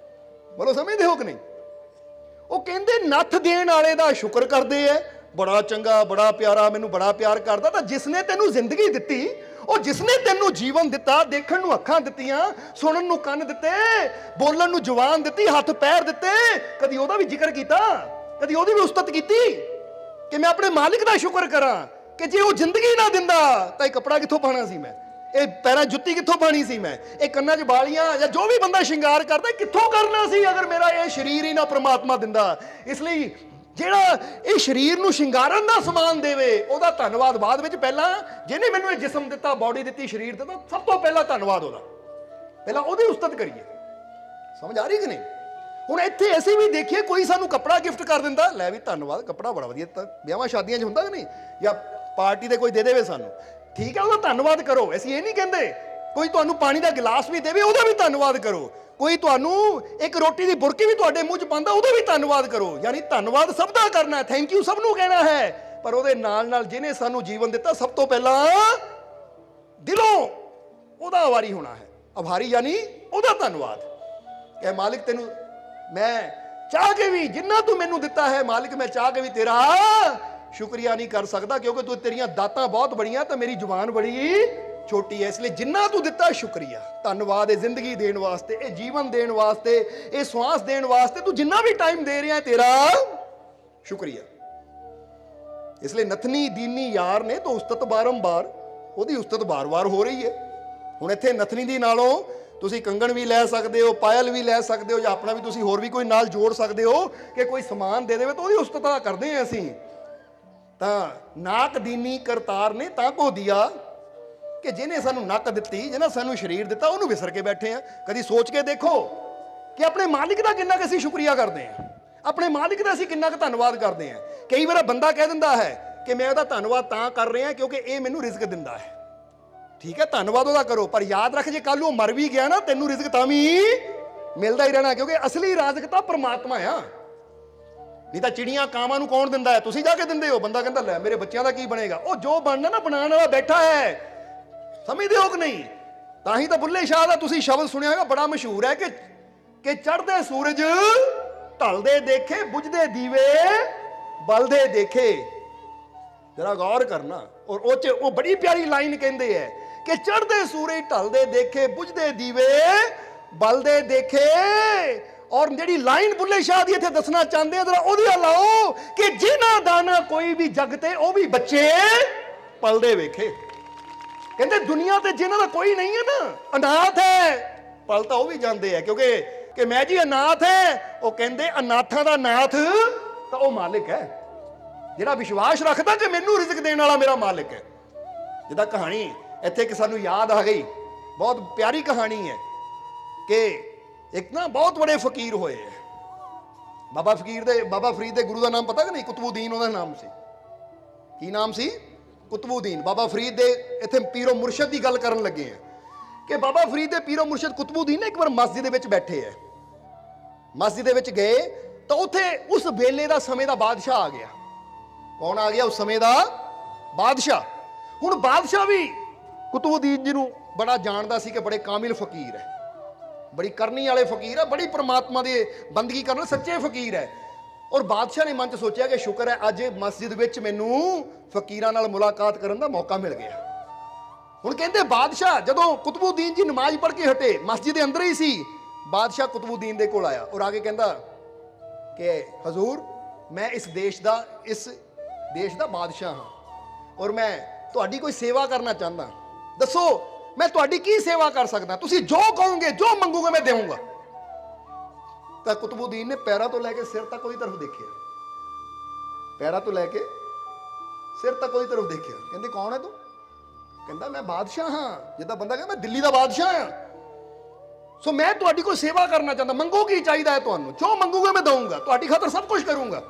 A: ਬੋਲੋ ਸਮਝਦੇ ਹੋ ਕਿ ਨਹੀਂ? ਉਹ ਕਹਿੰਦੇ ਨੱਥ ਦੇਣ ਵਾਲੇ ਦਾ ਸ਼ੁਕਰ ਕਰਦੇ ਐ, ਬੜਾ ਚੰਗਾ, ਬੜਾ ਪਿਆਰਾ, ਮੈਨੂੰ ਬੜਾ ਪਿਆਰ ਕਰਦਾ। ਤਾਂ ਜਿਸਨੇ ਤੈਨੂੰ ਜ਼ਿੰਦਗੀ ਦਿੱਤੀ, ਉਹ ਜਿਸਨੇ ਤੈਨੂੰ ਜੀਵਨ ਦਿੱਤਾ, ਦੇਖਣ ਨੂੰ ਅੱਖਾਂ ਦਿੱਤੀਆਂ, ਸੁਣਨ ਨੂੰ ਕੰਨ ਦਿੱਤੇ, ਬੋਲਣ ਨੂੰ ਜ਼ੁਬਾਨ ਦਿੱਤੀ, ਹੱਥ ਪੈਰ ਦਿੱਤੇ, ਕਦੀ ਉਹਦਾ ਵੀ ਜ਼ਿਕਰ ਕੀਤਾ? ਕਦੀ ਉਹਦੀ ਵੀ ਉਸਤਤ ਕੀਤੀ ਕਿ ਮੈਂ ਆਪਣੇ ਮਾਲਿਕ ਦਾ ਸ਼ੁਕਰ ਕਰਾਂ? ਕਿ ਜੇ ਉਹ ਜ਼ਿੰਦਗੀ ਨਾ ਦਿੰਦਾ ਤਾਂ ਇਹ ਕੱਪੜਾ ਕਿੱਥੋਂ ਪਾਣਾ ਸੀ ਮੈਂ, ਇਹ ਪੈਰਾਂ ਜੁੱਤੀ ਕਿੱਥੋਂ ਪਾਣੀ ਸੀ ਮੈਂ, ਇਹ ਕੰਨਾਂ 'ਚ ਬਾਲੀਆਂ ਜਾਂ ਜੋ ਵੀ ਬੰਦਾ ਸ਼ਿੰਗਾਰ ਕਰਦਾ ਕਿੱਥੋਂ ਕਰਨਾ ਸੀ ਅਗਰ ਮੇਰਾ ਇਹ ਸਰੀਰ ਹੀ ਨਾ ਪ੍ਰਮਾਤਮਾ ਦਿੰਦਾ। ਇਸ ਲਈ ਜਿਹੜਾ ਇਹ ਸਰੀਰ ਨੂੰ ਸ਼ਿੰਗਾਰਨ ਦਾ ਸਮਾਨ ਦੇਵੇ ਉਹਦਾ ਧੰਨਵਾਦ ਬਾਅਦ ਵਿੱਚ, ਪਹਿਲਾਂ ਜਿਹਨੇ ਮੈਨੂੰ ਇਹ ਜਿਸਮ ਦਿੱਤਾ, ਬਾਡੀ ਦਿੱਤੀ, ਸਰੀਰ ਦਿੱਤਾ, ਸਭ ਤੋਂ ਪਹਿਲਾਂ ਧੰਨਵਾਦ ਉਹਦਾ, ਪਹਿਲਾਂ ਉਹਦੀ ਉਸਤਤ ਕਰੀਏ। ਸਮਝ ਆ ਰਹੀ ਕਿ ਨਹੀਂ? ਹੁਣ ਇੱਥੇ ਅਸੀਂ ਵੀ ਦੇਖੀਏ, ਕੋਈ ਸਾਨੂੰ ਕੱਪੜਾ ਗਿਫਟ ਕਰ ਦਿੰਦਾ, ਲੈ ਵੀ ਧੰਨਵਾਦ, ਕੱਪੜਾ ਬੜਾ ਵਧੀਆ ਦਿੱਤਾ। ਵਿਆਹਾਂ ਸ਼ਾਦੀਆਂ 'ਚ ਹੁੰਦਾ ਕਿ ਨਹੀਂ, ਜਾਂ ਪਾਰਟੀ ਦੇ ਕੋਈ ਦੇ ਦੇਵੇ ਸਾਨੂੰ, ਠੀਕ ਹੈ, ਉਹਦਾ ਧੰਨਵਾਦ ਕਰੋ। ਅਸੀਂ ਇਹ ਨਹੀਂ ਕਹਿੰਦੇ। ਕੋਈ ਤੁਹਾਨੂੰ ਪਾਣੀ ਦਾ ਗਿਲਾਸ ਵੀ ਦੇਵੇ, ਉਹਦਾ ਵੀ ਧੰਨਵਾਦ ਕਰੋ। ਕੋਈ ਤੁਹਾਨੂੰ ਇੱਕ ਰੋਟੀ ਦੀ ਬੁਰਕੀ ਵੀ ਤੁਹਾਡੇ ਮੂੰਹ 'ਚ ਪਾਉਂਦਾ, ਉਹਦਾ ਵੀ ਧੰਨਵਾਦ ਕਰੋ। ਯਾਨੀ ਧੰਨਵਾਦ ਸਭ ਦਾ ਕਰਨਾ ਹੈ, ਥੈਂਕ ਯੂ ਸਭ ਨੂੰ ਕਹਿਣਾ ਹੈ। ਪਰ ਉਹਦੇ ਨਾਲ ਨਾਲ ਜਿਹਨੇ ਸਾਨੂੰ ਜੀਵਨ ਦਿੱਤਾ, ਸਭ ਤੋਂ ਪਹਿਲਾਂ ਦਿਲੋਂ ਉਹਦਾ ਆਭਾਰੀ ਹੋਣਾ ਹੈ। ਆਭਾਰੀ ਯਾਨੀ ਉਹਦਾ ਧੰਨਵਾਦ ਕਿ ਮਾਲਿਕ ਤੈਨੂੰ ਮੈਂ ਚਾਹ ਕੇ ਵੀ, ਜਿੰਨਾ ਤੂੰ ਮੈਨੂੰ ਦਿੱਤਾ ਹੈ ਮਾਲਿਕ, ਮੈਂ ਚਾਹ ਕੇ ਵੀ ਤੇਰਾ ਸ਼ੁਕਰੀਆ ਨਹੀਂ ਕਰ ਸਕਦਾ, ਕਿਉਂਕਿ ਤੂੰ ਤੇਰੀਆਂ ਦਾਤਾਂ ਬਹੁਤ ਬੜੀਆਂ ਤਾਂ ਮੇਰੀ ਜ਼ੁਬਾਨ ਬੜੀ ਛੋਟੀ ਹੈ। ਇਸ ਲਈ ਜਿੰਨਾ ਤੂੰ ਦਿੱਤਾ ਸ਼ੁਕਰੀਆ, ਧੰਨਵਾਦ। ਇਹ ਜ਼ਿੰਦਗੀ ਦੇਣ ਵਾਸਤੇ, ਇਹ ਜੀਵਨ ਦੇਣ ਵਾਸਤੇ, ਇਹ ਸਵਾਸ ਦੇਣ ਵਾਸਤੇ ਤੂੰ ਜਿੰਨਾ ਵੀ ਟਾਈਮ ਦੇ ਰਿਹਾ ਤੇਰਾ ਸ਼ੁਕਰੀਆ। ਇਸ ਲਈ ਨਥਨੀ ਦੀਨੀ ਯਾਰ ਨੇ ਤਾਂ ਉਸਤਤ ਬਾਰੰਬਾਰ, ਉਹਦੀ ਉਸਤਤ ਬਾਰ-ਬਾਰ ਹੋ ਰਹੀ ਹੈ। ਹੁਣ ਇੱਥੇ ਨਥਨੀ ਦੀ ਨਾਲੋਂ ਤੁਸੀਂ ਕੰਗਣ ਵੀ ਲੈ ਸਕਦੇ ਹੋ, ਪਾਇਲ ਵੀ ਲੈ ਸਕਦੇ ਹੋ, ਜਾਂ ਆਪਣਾ ਵੀ ਤੁਸੀਂ ਹੋਰ ਵੀ ਕੋਈ ਨਾਲ ਜੋੜ ਸਕਦੇ ਹੋ ਕਿ ਕੋਈ ਸਮਾਨ ਦੇ ਦੇਵੇ ਤਾਂ ਉਹਦੀ ਉਸਤਤ ਕਰਦੇ ਹਾਂ ਅਸੀਂ। ਤਾਂ ਨਾਕ ਦੀਨੀ ਕਰਤਾਰ ਨੇ ਤਾਂ ਕੋ ਦਿਆ ਕਿ ਜਿਹਨੇ ਸਾਨੂੰ ਨੱਕ ਦਿੱਤੀ, ਜਿਹਨੇ ਸਾਨੂੰ ਸਰੀਰ ਦਿੱਤਾ, ਉਹਨੂੰ ਵਿਸਰ ਕੇ ਬੈਠੇ ਆ। ਕਦੀ ਸੋਚ ਕੇ ਦੇਖੋ ਕਿ ਆਪਣੇ ਮਾਲਿਕ ਦਾ ਕਿੰਨਾ ਕੁ ਅਸੀਂ ਸ਼ੁਕਰੀਆ ਕਰਦੇ ਹਾਂ, ਆਪਣੇ ਮਾਲਿਕ ਦਾ ਅਸੀਂ ਕਿੰਨਾ ਕੁ ਧੰਨਵਾਦ ਕਰਦੇ ਹਾਂ। ਕਈ ਵਾਰ ਬੰਦਾ ਕਹਿ ਦਿੰਦਾ ਹੈ ਕਿ ਮੈਂ ਉਹਦਾ ਧੰਨਵਾਦ ਤਾਂ ਕਰ ਰਿਹਾ ਕਿਉਂਕਿ ਇਹ ਮੈਨੂੰ ਰਿਜ਼ਕ ਦਿੰਦਾ ਹੈ। ਠੀਕ ਹੈ, ਧੰਨਵਾਦ ਉਹਦਾ ਕਰੋ, ਪਰ ਯਾਦ ਰੱਖ ਜੇ ਕੱਲ ਨੂੰ ਮਰ ਵੀ ਗਿਆ ਨਾ, ਤੈਨੂੰ ਰਿਜ਼ਕ ਤਾਂ ਵੀ ਮਿਲਦਾ ਹੀ ਰਹਿਣਾ, ਕਿਉਂਕਿ ਅਸਲੀ ਰਾਜ਼ਕ ਤਾਂ ਪਰਮਾਤਮਾ ਆ। ਨਹੀਂ ਤਾਂ ਚਿੜੀਆਂ ਕਾਵਾਂ ਨੂੰ ਕੌਣ ਦਿੰਦਾ ਹੈ? ਤੁਸੀਂ ਜਾ ਕੇ ਦਿੰਦੇ ਹੋ। ਬੰਦਾ ਕਹਿੰਦਾ ਲੈ ਮੇਰੇ ਬੱਚਿਆਂ ਦਾ ਕੀ ਬਣੇਗਾ? ਉਹ ਜੋ ਬਣਨਾ ਨਾ ਬਣਾਉਣ ਵਾਲਾ ਬੈਠਾ ਹੈ, ਸਮਝਦੇ ਹੋ ਕਿ ਨਹੀਂ? ਤਾਂ ਹੀ ਤਾਂ ਬੁੱਲੇ ਸ਼ਾਹ ਦਾ ਤੁਸੀਂ ਸ਼ਬਦ ਸੁਣਿਆ ਹੋਗਾ, ਬੜਾ ਮਸ਼ਹੂਰ ਹੈ ਕਿ ਚੜ੍ਹਦੇ ਸੂਰਜ ਢਲਦੇ ਦੇਖੇ, ਬੁਝਦੇ ਦੀਵੇ ਬਲਦੇ ਦੇਖੇ। ਜਰਾ ਗੌਰ ਕਰਨਾ। ਔਰ ਉਹ ਬੜੀ ਪਿਆਰੀ ਲਾਈਨ ਕਹਿੰਦੇ ਹੈ ਕਿ ਚੜ੍ਹਦੇ ਸੂਰਜ ਢਲਦੇ ਦੇਖੇ, ਬੁਝਦੇ ਦੀਵੇ ਬਲਦੇ ਦੇਖੇ। ਔਰ ਜਿਹੜੀ ਲਾਈਨ ਬੁੱਲੇ ਸ਼ਾਹ ਦੀ ਇੱਥੇ ਦੱਸਣਾ ਚਾਹੁੰਦੇ ਆ, ਜਰਾ ਉਹਦੀ ਲਾਓ ਕਿ ਜਿਨ੍ਹਾਂ ਦਾ ਨਾ ਕੋਈ ਵੀ ਜਗ ਤੇ ਉਹ ਵੀ ਬੱਚੇ ਪਲਦੇ ਵੇਖੇ। ਕਹਿੰਦੇ ਦੁਨੀਆ ਤੇ ਜਿਨ੍ਹਾਂ ਦਾ ਕੋਈ ਨਹੀਂ ਹੈ ਨਾ, ਅਨਾਥ ਹੈ, ਪਲ ਤਾਂ ਉਹ ਵੀ ਜਾਂਦੇ ਆ, ਕਿਉਂਕਿ ਮੈਂ ਜੀ ਅਨਾਥ ਹੈ। ਉਹ ਕਹਿੰਦੇ ਅਨਾਥਾਂ ਦਾ ਨਾਥ ਤਾਂ ਉਹ ਮਾਲਿਕ ਹੈ, ਜਿਹੜਾ ਵਿਸ਼ਵਾਸ ਰੱਖਦਾ ਕਿ ਮੈਨੂੰ ਰਿਜ਼ਕ ਦੇਣ ਵਾਲਾ ਮੇਰਾ ਮਾਲਿਕ ਹੈ। ਜਿੱਦਾਂ ਕਹਾਣੀ ਇੱਥੇ ਕਿ ਸਾਨੂੰ ਯਾਦ ਆ ਗਈ, ਬਹੁਤ ਪਿਆਰੀ ਕਹਾਣੀ ਹੈ ਕਿ ਇੱਕ ਨਾ ਬਹੁਤ ਬੜੇ ਫਕੀਰ ਹੋਏ ਹੈ। ਬਾਬਾ ਫਰੀਦ ਦੇ ਗੁਰੂ ਦਾ ਨਾਮ ਪਤਾ ਕਿ ਨਹੀਂ? ਕੁਤਬੁਦੀਨ ਉਹਦਾ ਨਾਮ ਸੀ। ਕੀ ਨਾਮ ਸੀ? ਕੁਤਬੁਦੀਨ। ਬਾਬਾ ਫਰੀਦ ਦੇ ਇੱਥੇ ਪੀਰੋ ਮੁਰਸ਼ਦ ਦੀ ਗੱਲ ਕਰਨ ਲੱਗੇ ਆ ਕਿ ਬਾਬਾ ਫਰੀਦ ਦੇ ਪੀਰੋ ਮੁਰਸ਼ਦ ਕੁਤਬੁਦੀਨ ਇੱਕ ਵਾਰ ਮਸਜਿਦ ਦੇ ਵਿੱਚ ਬੈਠੇ ਹੈ। ਮਸਜਿਦ ਦੇ ਵਿੱਚ ਗਏ ਤਾਂ ਉੱਥੇ ਉਸ ਵੇਲੇ ਦਾ ਸਮੇਂ ਦਾ ਬਾਦਸ਼ਾਹ ਆ ਗਿਆ। ਕੌਣ ਆ ਗਿਆ? ਉਸ ਸਮੇਂ ਦਾ ਬਾਦਸ਼ਾਹ। ਹੁਣ ਬਾਦਸ਼ਾਹ ਵੀ ਕੁਤਬੁਦੀਨ ਜੀ ਨੂੰ ਬੜਾ ਜਾਣਦਾ ਸੀ ਕਿ ਬੜੇ ਕਾਮਿਲ ਫਕੀਰ ਹੈ, ਬੜੀ ਕਰਨੀ ਵਾਲੇ ਫਕੀਰ ਹੈ, ਬੜੀ ਪ੍ਰਮਾਤਮਾ ਦੇ ਬੰਦਗੀ ਕਰਨ ਵਾਲੇ ਸੱਚੇ ਫਕੀਰ ਹੈ। ਔਰ ਬਾਦਸ਼ਾਹ ਨੇ ਮਨ 'ਚ ਸੋਚਿਆ ਕਿ ਸ਼ੁਕਰ ਹੈ ਅੱਜ ਮਸਜਿਦ ਵਿੱਚ ਮੈਨੂੰ ਫਕੀਰਾਂ ਨਾਲ ਮੁਲਾਕਾਤ ਕਰਨ ਦਾ ਮੌਕਾ ਮਿਲ ਗਿਆ। ਹੁਣ ਕਹਿੰਦੇ ਬਾਦਸ਼ਾਹ ਜਦੋਂ ਕੁਤਬੁਦੀਨ ਜੀ ਨਮਾਜ਼ ਪੜ੍ਹ ਕੇ ਹਟੇ, ਮਸਜਿਦ ਦੇ ਅੰਦਰ ਹੀ ਸੀ, ਬਾਦਸ਼ਾਹ ਕੁਤਬੁਦੀਨ ਦੇ ਕੋਲ ਆਇਆ ਔਰ ਆ ਕੇ ਕਹਿੰਦਾ ਕਿ ਹਜ਼ੂਰ, ਮੈਂ ਇਸ ਦੇਸ਼ ਦਾ ਬਾਦਸ਼ਾਹ ਹਾਂ ਔਰ ਮੈਂ ਤੁਹਾਡੀ ਕੋਈ ਸੇਵਾ ਕਰਨਾ ਚਾਹੁੰਦਾ। ਦੱਸੋ ਮੈਂ ਤੁਹਾਡੀ ਕੀ ਸੇਵਾ ਕਰ ਸਕਦਾ? ਤੁਸੀਂ ਜੋ ਕਹੋਗੇ, ਜੋ ਮੰਗੋਗੇ ਮੈਂ ਦੇਵਾਂਗਾ। ਤਾਂ ਕੁਤਬੁਦੀਨ ਨੇ ਪੈਰਾਂ ਤੋਂ ਲੈ ਕੇ ਸਿਰ ਤੱਕ ਉਹਦੀ ਤਰਫ ਦੇਖਿਆ, ਪੈਰਾਂ ਤੋਂ ਲੈ ਕੇ ਸਿਰ ਤੱਕ ਉਹਦੀ ਤਰਫ ਦੇਖਿਆ। ਕਹਿੰਦੇ ਕੌਣ ਹੈ ਤੂੰ? ਕਹਿੰਦਾ ਮੈਂ ਬਾਦਸ਼ਾਹ ਹਾਂ। ਜਿੱਦਾਂ ਬੰਦਾ ਕਹਿੰਦਾ ਮੈਂ ਦਿੱਲੀ ਦਾ ਬਾਦਸ਼ਾਹ ਹਾਂ, ਸੋ ਮੈਂ ਤੁਹਾਡੀ ਕੋਈ ਸੇਵਾ ਕਰਨਾ ਚਾਹੁੰਦਾ। ਮੰਗੋ ਕੀ ਚਾਹੀਦਾ ਹੈ ਤੁਹਾਨੂੰ? ਜੋ ਮੰਗੋਗੇ ਮੈਂ ਦਊਂਗਾ, ਤੁਹਾਡੀ ਖਾਤਰ ਸਭ ਕੁਝ ਕਰੂੰਗਾ।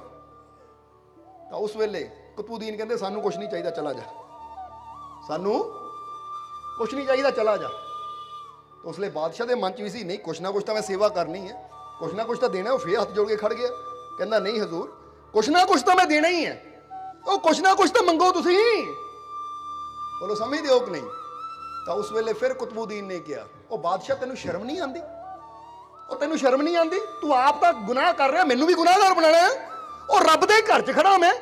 A: ਤਾਂ ਉਸ ਵੇਲੇ ਕੁਤਬੁਦੀਨ ਕਹਿੰਦੇ ਸਾਨੂੰ ਕੁਝ ਨਹੀਂ ਚਾਹੀਦਾ, ਚਲਾ ਜਾ, ਸਾਨੂੰ ਕੁਛ ਨਹੀਂ ਚਾਹੀਦਾ, ਚਲਾ ਜਾ। ਤਾਂ ਉਸ ਲਈ ਬਾਦਸ਼ਾਹ ਦੇ ਮਨ 'ਚ ਵੀ ਸੀ ਨਹੀਂ, ਕੁਛ ਨਾ ਕੁਛ ਤਾਂ ਮੈਂ ਸੇਵਾ ਕਰਨੀ ਹੈ, ਕੁਛ ਨਾ ਕੁਛ ਤਾਂ ਦੇਣਾ। ਉਹ ਫੇਰ ਹੱਥ ਜੋੜ ਕੇ ਖੜ ਗਿਆ, ਕਹਿੰਦਾ ਨਹੀਂ ਹਜ਼ੂਰ, ਕੁਛ ਨਾ ਕੁਛ ਤਾਂ ਮੈਂ ਦੇਣਾ ਹੀ ਹੈ। ਉਹ ਕੁਛ ਨਾ ਕੁਛ ਤਾਂ ਮੰਗੋ ਤੁਸੀਂ, ਬੋਲੋ ਸਮਝਦੇ ਹੋ ਕਿ ਨਹੀਂ? ਤਾਂ ਉਸ ਵੇਲੇ ਫਿਰ ਕੁਤਬੁਦੀਨ ਨੇ ਕਿਹਾ, ਉਹ ਬਾਦਸ਼ਾਹ ਤੈਨੂੰ ਸ਼ਰਮ ਨਹੀਂ ਆਉਂਦੀ? ਉਹ ਤੈਨੂੰ ਸ਼ਰਮ ਨਹੀਂ ਆਉਂਦੀ? ਤੂੰ ਆਪ ਤਾਂ ਗੁਨਾਹ ਕਰ ਰਿਹਾ, ਮੈਨੂੰ ਵੀ ਗੁਨਾਹਗਾਰ ਬਣਾਉਣਾ ਹੈ? ਉਹ ਰੱਬ ਦੇ ਘਰ 'ਚ ਖੜਾ ਮੈਂ,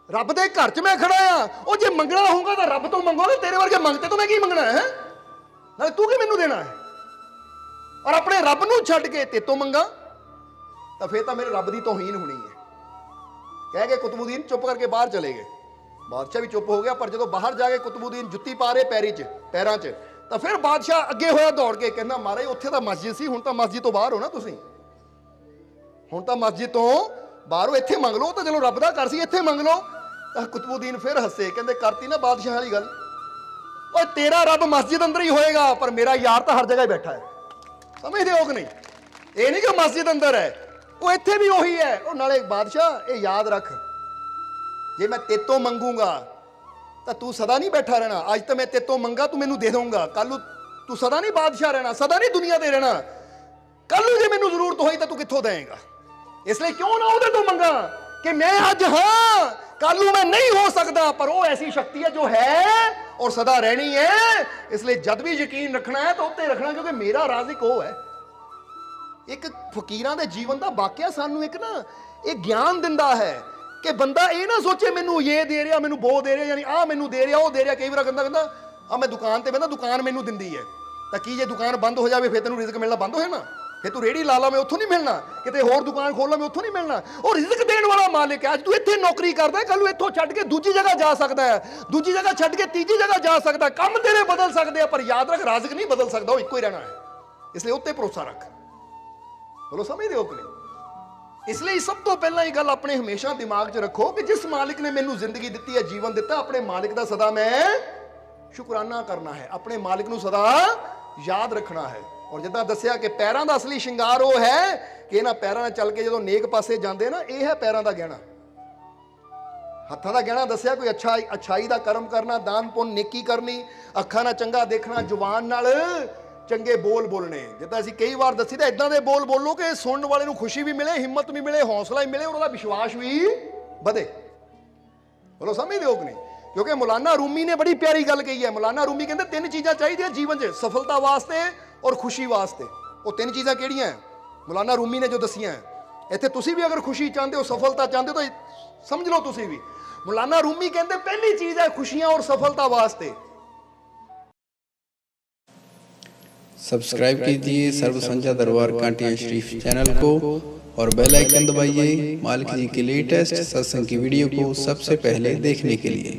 A: ਰੱਬ ਦੇ ਘਰ 'ਚ ਮੈਂ ਖੜਾ ਆ। ਉਹ ਜੇ ਮੰਗਣਾ ਹੋਊਗਾ ਤਾਂ ਰੱਬ ਤੋਂ ਮੰਗੋ, ਤੇਰੇ ਵਰਗੇ ਮੰਗਤੇ ਤੋਂ ਮੈਂ ਕੀ ਮੰਗਣਾ ਹੈ? ਨਾਲੇ ਤੂੰ ਕੀ ਮੈਨੂੰ ਦੇਣਾ ਹੈ? ਔਰ ਆਪਣੇ ਰੱਬ ਨੂੰ ਛੱਡ ਕੇ ਤੇਤੋਂ ਮੰਗਾ ਤਾਂ ਫੇਰ ਤਾਂ ਮੇਰੇ ਰੱਬ ਦੀ ਤੋਹੀਨ ਹੋਣੀ ਹੈ। ਕਹਿ ਕੇ ਕੁਤਬੁਦੀਨ ਚੁੱਪ ਕਰਕੇ ਬਾਹਰ ਚਲੇ ਗਏ। ਬਾਦਸ਼ਾਹ ਵੀ ਚੁੱਪ ਹੋ ਗਿਆ। ਪਰ ਜਦੋਂ ਬਾਹਰ ਜਾ ਕੇ ਕੁਤਬੁਦੀਨ ਜੁੱਤੀ ਪਾ ਰਹੇ ਪੈਰਾਂ 'ਚ ਤਾਂ ਫਿਰ ਬਾਦਸ਼ਾਹ ਅੱਗੇ ਹੋਇਆ ਦੌੜ ਕੇ, ਕਹਿੰਦਾ ਮਹਾਰਾਜ ਉੱਥੇ ਤਾਂ ਮਸਜਿਦ ਸੀ, ਹੁਣ ਤਾਂ ਮਸਜਿਦ ਤੋਂ ਬਾਹਰ ਹੋ ਨਾ ਤੁਸੀਂ, ਹੁਣ ਤਾਂ ਮਸਜਿਦ ਤੋਂ ਬਾਹਰੋਂ ਇੱਥੇ ਮੰਗ ਲਓ। ਤਾਂ ਚਲੋ ਰੱਬ ਦਾ ਘਰ ਸੀ, ਇੱਥੇ ਮੰਗ ਲਓ। ਤਾਂ ਕੁਤਬੁਦੀਨ ਫਿਰ ਹੱਸੇ, ਕਹਿੰਦੇ ਕਰਤੀ ਨਾ ਬਾਦਸ਼ਾਹ ਵਾਲੀ ਗੱਲ। ਓਏ ਤੇਰਾ ਰੱਬ ਮਸਜਿਦ ਅੰਦਰ ਹੀ ਹੋਏਗਾ, ਪਰ ਮੇਰਾ ਯਾਰ ਤਾਂ ਹਰ ਜਗ੍ਹਾ ਹੀ ਬੈਠਾ ਹੈ। ਸਮਝਦੇ ਹੋ ਕਿ ਨਹੀਂ? ਇਹ ਨਹੀਂ ਕਿ ਮਸਜਿਦ ਅੰਦਰ ਹੈ, ਉਹ ਇੱਥੇ ਵੀ ਉਹੀ ਹੈ। ਉਹ ਨਾਲੇ ਬਾਦਸ਼ਾਹ ਇਹ ਯਾਦ ਰੱਖ, ਜੇ ਮੈਂ ਤੇਤੋਂ ਮੰਗੂਗਾ ਤਾਂ ਤੂੰ ਸਦਾ ਨਹੀਂ ਬੈਠਾ ਰਹਿਣਾ। ਅੱਜ ਤਾਂ ਮੈਂ ਤੇਤੋਂ ਮੰਗਾ, ਤੂੰ ਮੈਨੂੰ ਦੇ ਦਊਂਗਾ। ਕੱਲ ਨੂੰ ਤੂੰ ਸਦਾ ਨਹੀਂ ਬਾਦਸ਼ਾਹ ਰਹਿਣਾ, ਸਦਾ ਨਹੀਂ ਦੁਨੀਆ ਤੇ ਰਹਿਣਾ। ਕੱਲ ਨੂੰ ਜੇ ਮੈਨੂੰ ਜ਼ਰੂਰਤ ਹੋਈ ਤਾਂ ਤੂੰ ਕਿੱਥੋਂ ਦੇਏਗਾ? ਇਸ ਲਈ ਕਿਉਂ ਨਾ ਉਹਦੇ ਤੋਂ ਮੰਗਾ ਕਿ ਮੈਂ ਅੱਜ ਹਾਂ, ਕੱਲ ਨੂੰ ਮੈਂ ਨਹੀਂ ਹੋ ਸਕਦਾ, ਪਰ ਉਹ ਐਸੀ ਸ਼ਕਤੀ ਹੈ ਜੋ ਹੈ ਔਰ ਸਦਾ ਰਹਿਣੀ ਹੈ। ਇਸ ਲਈ ਜਦ ਵੀ ਯਕੀਨ ਰੱਖਣਾ ਹੈ ਤਾਂ ਉੱਤੇ ਰੱਖਣਾ, ਕਿਉਂਕਿ ਮੇਰਾ ਰਾਜ਼ਿਕ ਉਹ ਹੈ। ਇੱਕ ਫਕੀਰਾਂ ਦੇ ਜੀਵਨ ਦਾ ਵਾਕਿਆ ਸਾਨੂੰ ਇੱਕ ਨਾ ਇਹ ਗਿਆਨ ਦਿੰਦਾ ਹੈ ਕਿ ਬੰਦਾ ਇਹ ਨਾ ਸੋਚੇ ਮੈਨੂੰ ਇਹ ਦੇ ਰਿਹਾ, ਮੈਨੂੰ ਉਹ ਦੇ ਰਿਹਾ, ਯਾਨੀ ਆਹ ਮੈਨੂੰ ਦੇ ਰਿਹਾ, ਉਹ ਦੇ ਰਿਹਾ। ਕਈ ਵਾਰ ਕਹਿੰਦਾ ਆ ਮੈਂ ਦੁਕਾਨ ਤੇ ਬਹਿੰਦਾ, ਦੁਕਾਨ ਮੈਨੂੰ ਦਿੰਦੀ ਹੈ। ਤਾਂ ਕੀ ਜੇ ਦੁਕਾਨ ਬੰਦ ਹੋ ਜਾਵੇ ਫਿਰ ਤੈਨੂੰ ਰਿਜ਼ਕ ਮਿਲਣਾ ਬੰਦ ਹੋ ਜਾਣਾ? ਫਿਰ ਤੂੰ ਰੇੜੀ ਲਾ ਲਾ, ਮੈਂ ਉੱਥੋਂ ਨਹੀਂ ਮਿਲਣਾ? ਕਿਤੇ ਹੋਰ ਦੁਕਾਨ ਖੋਲ ਲਾ, ਮੈਂ ਉੱਥੋਂ ਨਹੀਂ ਮਿਲਣਾ? ਉਹ ਰਿਜ਼ਕ ਦੇਣ ਵਾਲਾ ਮਾਲਿਕ ਹੈ। ਅੱਜ ਤੂੰ ਇੱਥੇ ਨੌਕਰੀ ਕਰਦਾ, ਕੱਲ ਨੂੰ ਇੱਥੋਂ ਛੱਡ ਕੇ ਦੂਜੀ ਜਗ੍ਹਾ ਜਾ ਸਕਦਾ ਹੈ, ਦੂਜੀ ਜਗ੍ਹਾ ਛੱਡ ਕੇ ਤੀਜੀ ਜਗ੍ਹਾ ਜਾ ਸਕਦਾ। ਕੰਮ ਤੇਰੇ ਬਦਲ ਸਕਦੇ ਆ, ਪਰ ਯਾਦ ਰੱਖ ਰਾਜ਼ਿਕ ਨਹੀਂ ਬਦਲ ਸਕਦਾ, ਉਹ ਇੱਕੋ ਹੀ ਰਹਿਣਾ ਹੈ। ਇਸ ਲਈ ਉੱਤੇ ਭਰੋਸਾ ਰੱਖ। ਬੋਲੋ ਸਮਝਦੇ ਹੋ ਕਿ ਨਹੀਂ? ਇਸ ਲਈ ਸਭ ਤੋਂ ਪਹਿਲਾਂ ਇਹ ਗੱਲ ਆਪਣੇ ਹਮੇਸ਼ਾ ਦਿਮਾਗ 'ਚ ਰੱਖੋ ਕਿ ਜਿਸ ਮਾਲਿਕ ਨੇ ਮੈਨੂੰ ਜ਼ਿੰਦਗੀ ਦਿੱਤੀ ਹੈ, ਜੀਵਨ ਦਿੱਤਾ, ਆਪਣੇ ਮਾਲਿਕ ਦਾ ਸਦਾ ਮੈਂ ਸ਼ੁਕਰਾਨਾ ਕਰਨਾ ਹੈ, ਆਪਣੇ ਮਾਲਿਕ ਨੂੰ ਸਦਾ ਯਾਦ ਰੱਖਣਾ ਹੈ। ਔਰ ਜਿੱਦਾਂ ਦੱਸਿਆ ਕਿ ਪੈਰਾਂ ਦਾ ਅਸਲੀ ਸ਼ਿੰਗਾਰ ਉਹ ਹੈ ਕਿ ਇਹਨਾਂ ਪੈਰਾਂ ਨਾਲ ਚੱਲ ਕੇ ਜਦੋਂ ਨੇਕ ਪਾਸੇ ਜਾਂਦੇ ਨਾ, ਇਹ ਹੈ ਪੈਰਾਂ ਦਾ ਗਹਿਣਾ। ਹੱਥਾਂ ਦਾ ਗਹਿਣਾ ਦੱਸਿਆ ਕੋਈ ਅੱਛਾਈ ਦਾ ਕਰਮ ਕਰਨਾ, ਦਾਨ ਪੁੰਨ ਨੇਕੀ ਕਰਨੀ, ਅੱਖਾਂ ਨਾਲ ਚੰਗਾ ਦੇਖਣਾ, ਜ਼ੁਬਾਨ ਨਾਲ ਚੰਗੇ ਬੋਲ ਬੋਲਣੇ। ਜਿੱਦਾਂ ਅਸੀਂ ਕਈ ਵਾਰ ਦੱਸੀ ਤਾਂ ਇਦਾਂ ਦੇ ਬੋਲ ਬੋਲੋ ਕਿ ਸੁਣਨ ਵਾਲੇ ਨੂੰ ਖੁਸ਼ੀ ਵੀ ਮਿਲੇ, ਹਿੰਮਤ ਵੀ ਮਿਲੇ, ਹੌਸਲਾ ਵੀ ਮਿਲੇ, ਉਹਨਾਂ ਦਾ ਵਿਸ਼ਵਾਸ ਵੀ ਵਧੇ। ਬੋਲੋ ਸਮਝਦੇ ਹੋ ਕਿ ਨਹੀਂ? ਕਿਉਂਕਿ ਮੌਲਾਨਾ ਰੂਮੀ ਨੇ ਬੜੀ ਪਿਆਰੀ ਗੱਲ ਕਹੀ ਹੈ। ਮੌਲਾਨਾ ਰੂਮੀ ਕਹਿੰਦੇ 3 ਚੀਜ਼ਾਂ ਚਾਹੀਦੀਆਂ ਜੀਵਨ 'ਚ ਸਫਲਤਾ ਵਾਸਤੇ ਔਰ ਖੁਸ਼ੀ ਵਾਸਤੇ। ਉਹ 3 ਚੀਜ਼ਾਂ ਕਿਹੜੀਆਂ ਮੌਲਾਨਾ ਰੂਮੀ ਨੇ ਜੋ ਦੱਸੀਆਂ? ਇੱਥੇ ਤੁਸੀਂ ਵੀ ਅਗਰ ਖੁਸ਼ੀ ਚਾਹੁੰਦੇ ਹੋ, ਸਫਲਤਾ ਚਾਹੁੰਦੇ ਹੋ ਤਾਂ ਸਮਝ ਲਓ ਤੁਸੀਂ ਵੀ। ਮੌਲਾਨਾ ਰੂਮੀ ਕਹਿੰਦੇ ਪਹਿਲੀ ਚੀਜ਼ है खुशियां और सफलता वास्ते।
B: सब्सक्राइब कीजिए सर्व संजा दरबार कांटिया शरीफ चैनल को और बेल आइकन दबाइए मालिक जी की लेटेस्ट सत्संग की वीडियो को सबसे पहले देखने के लिए।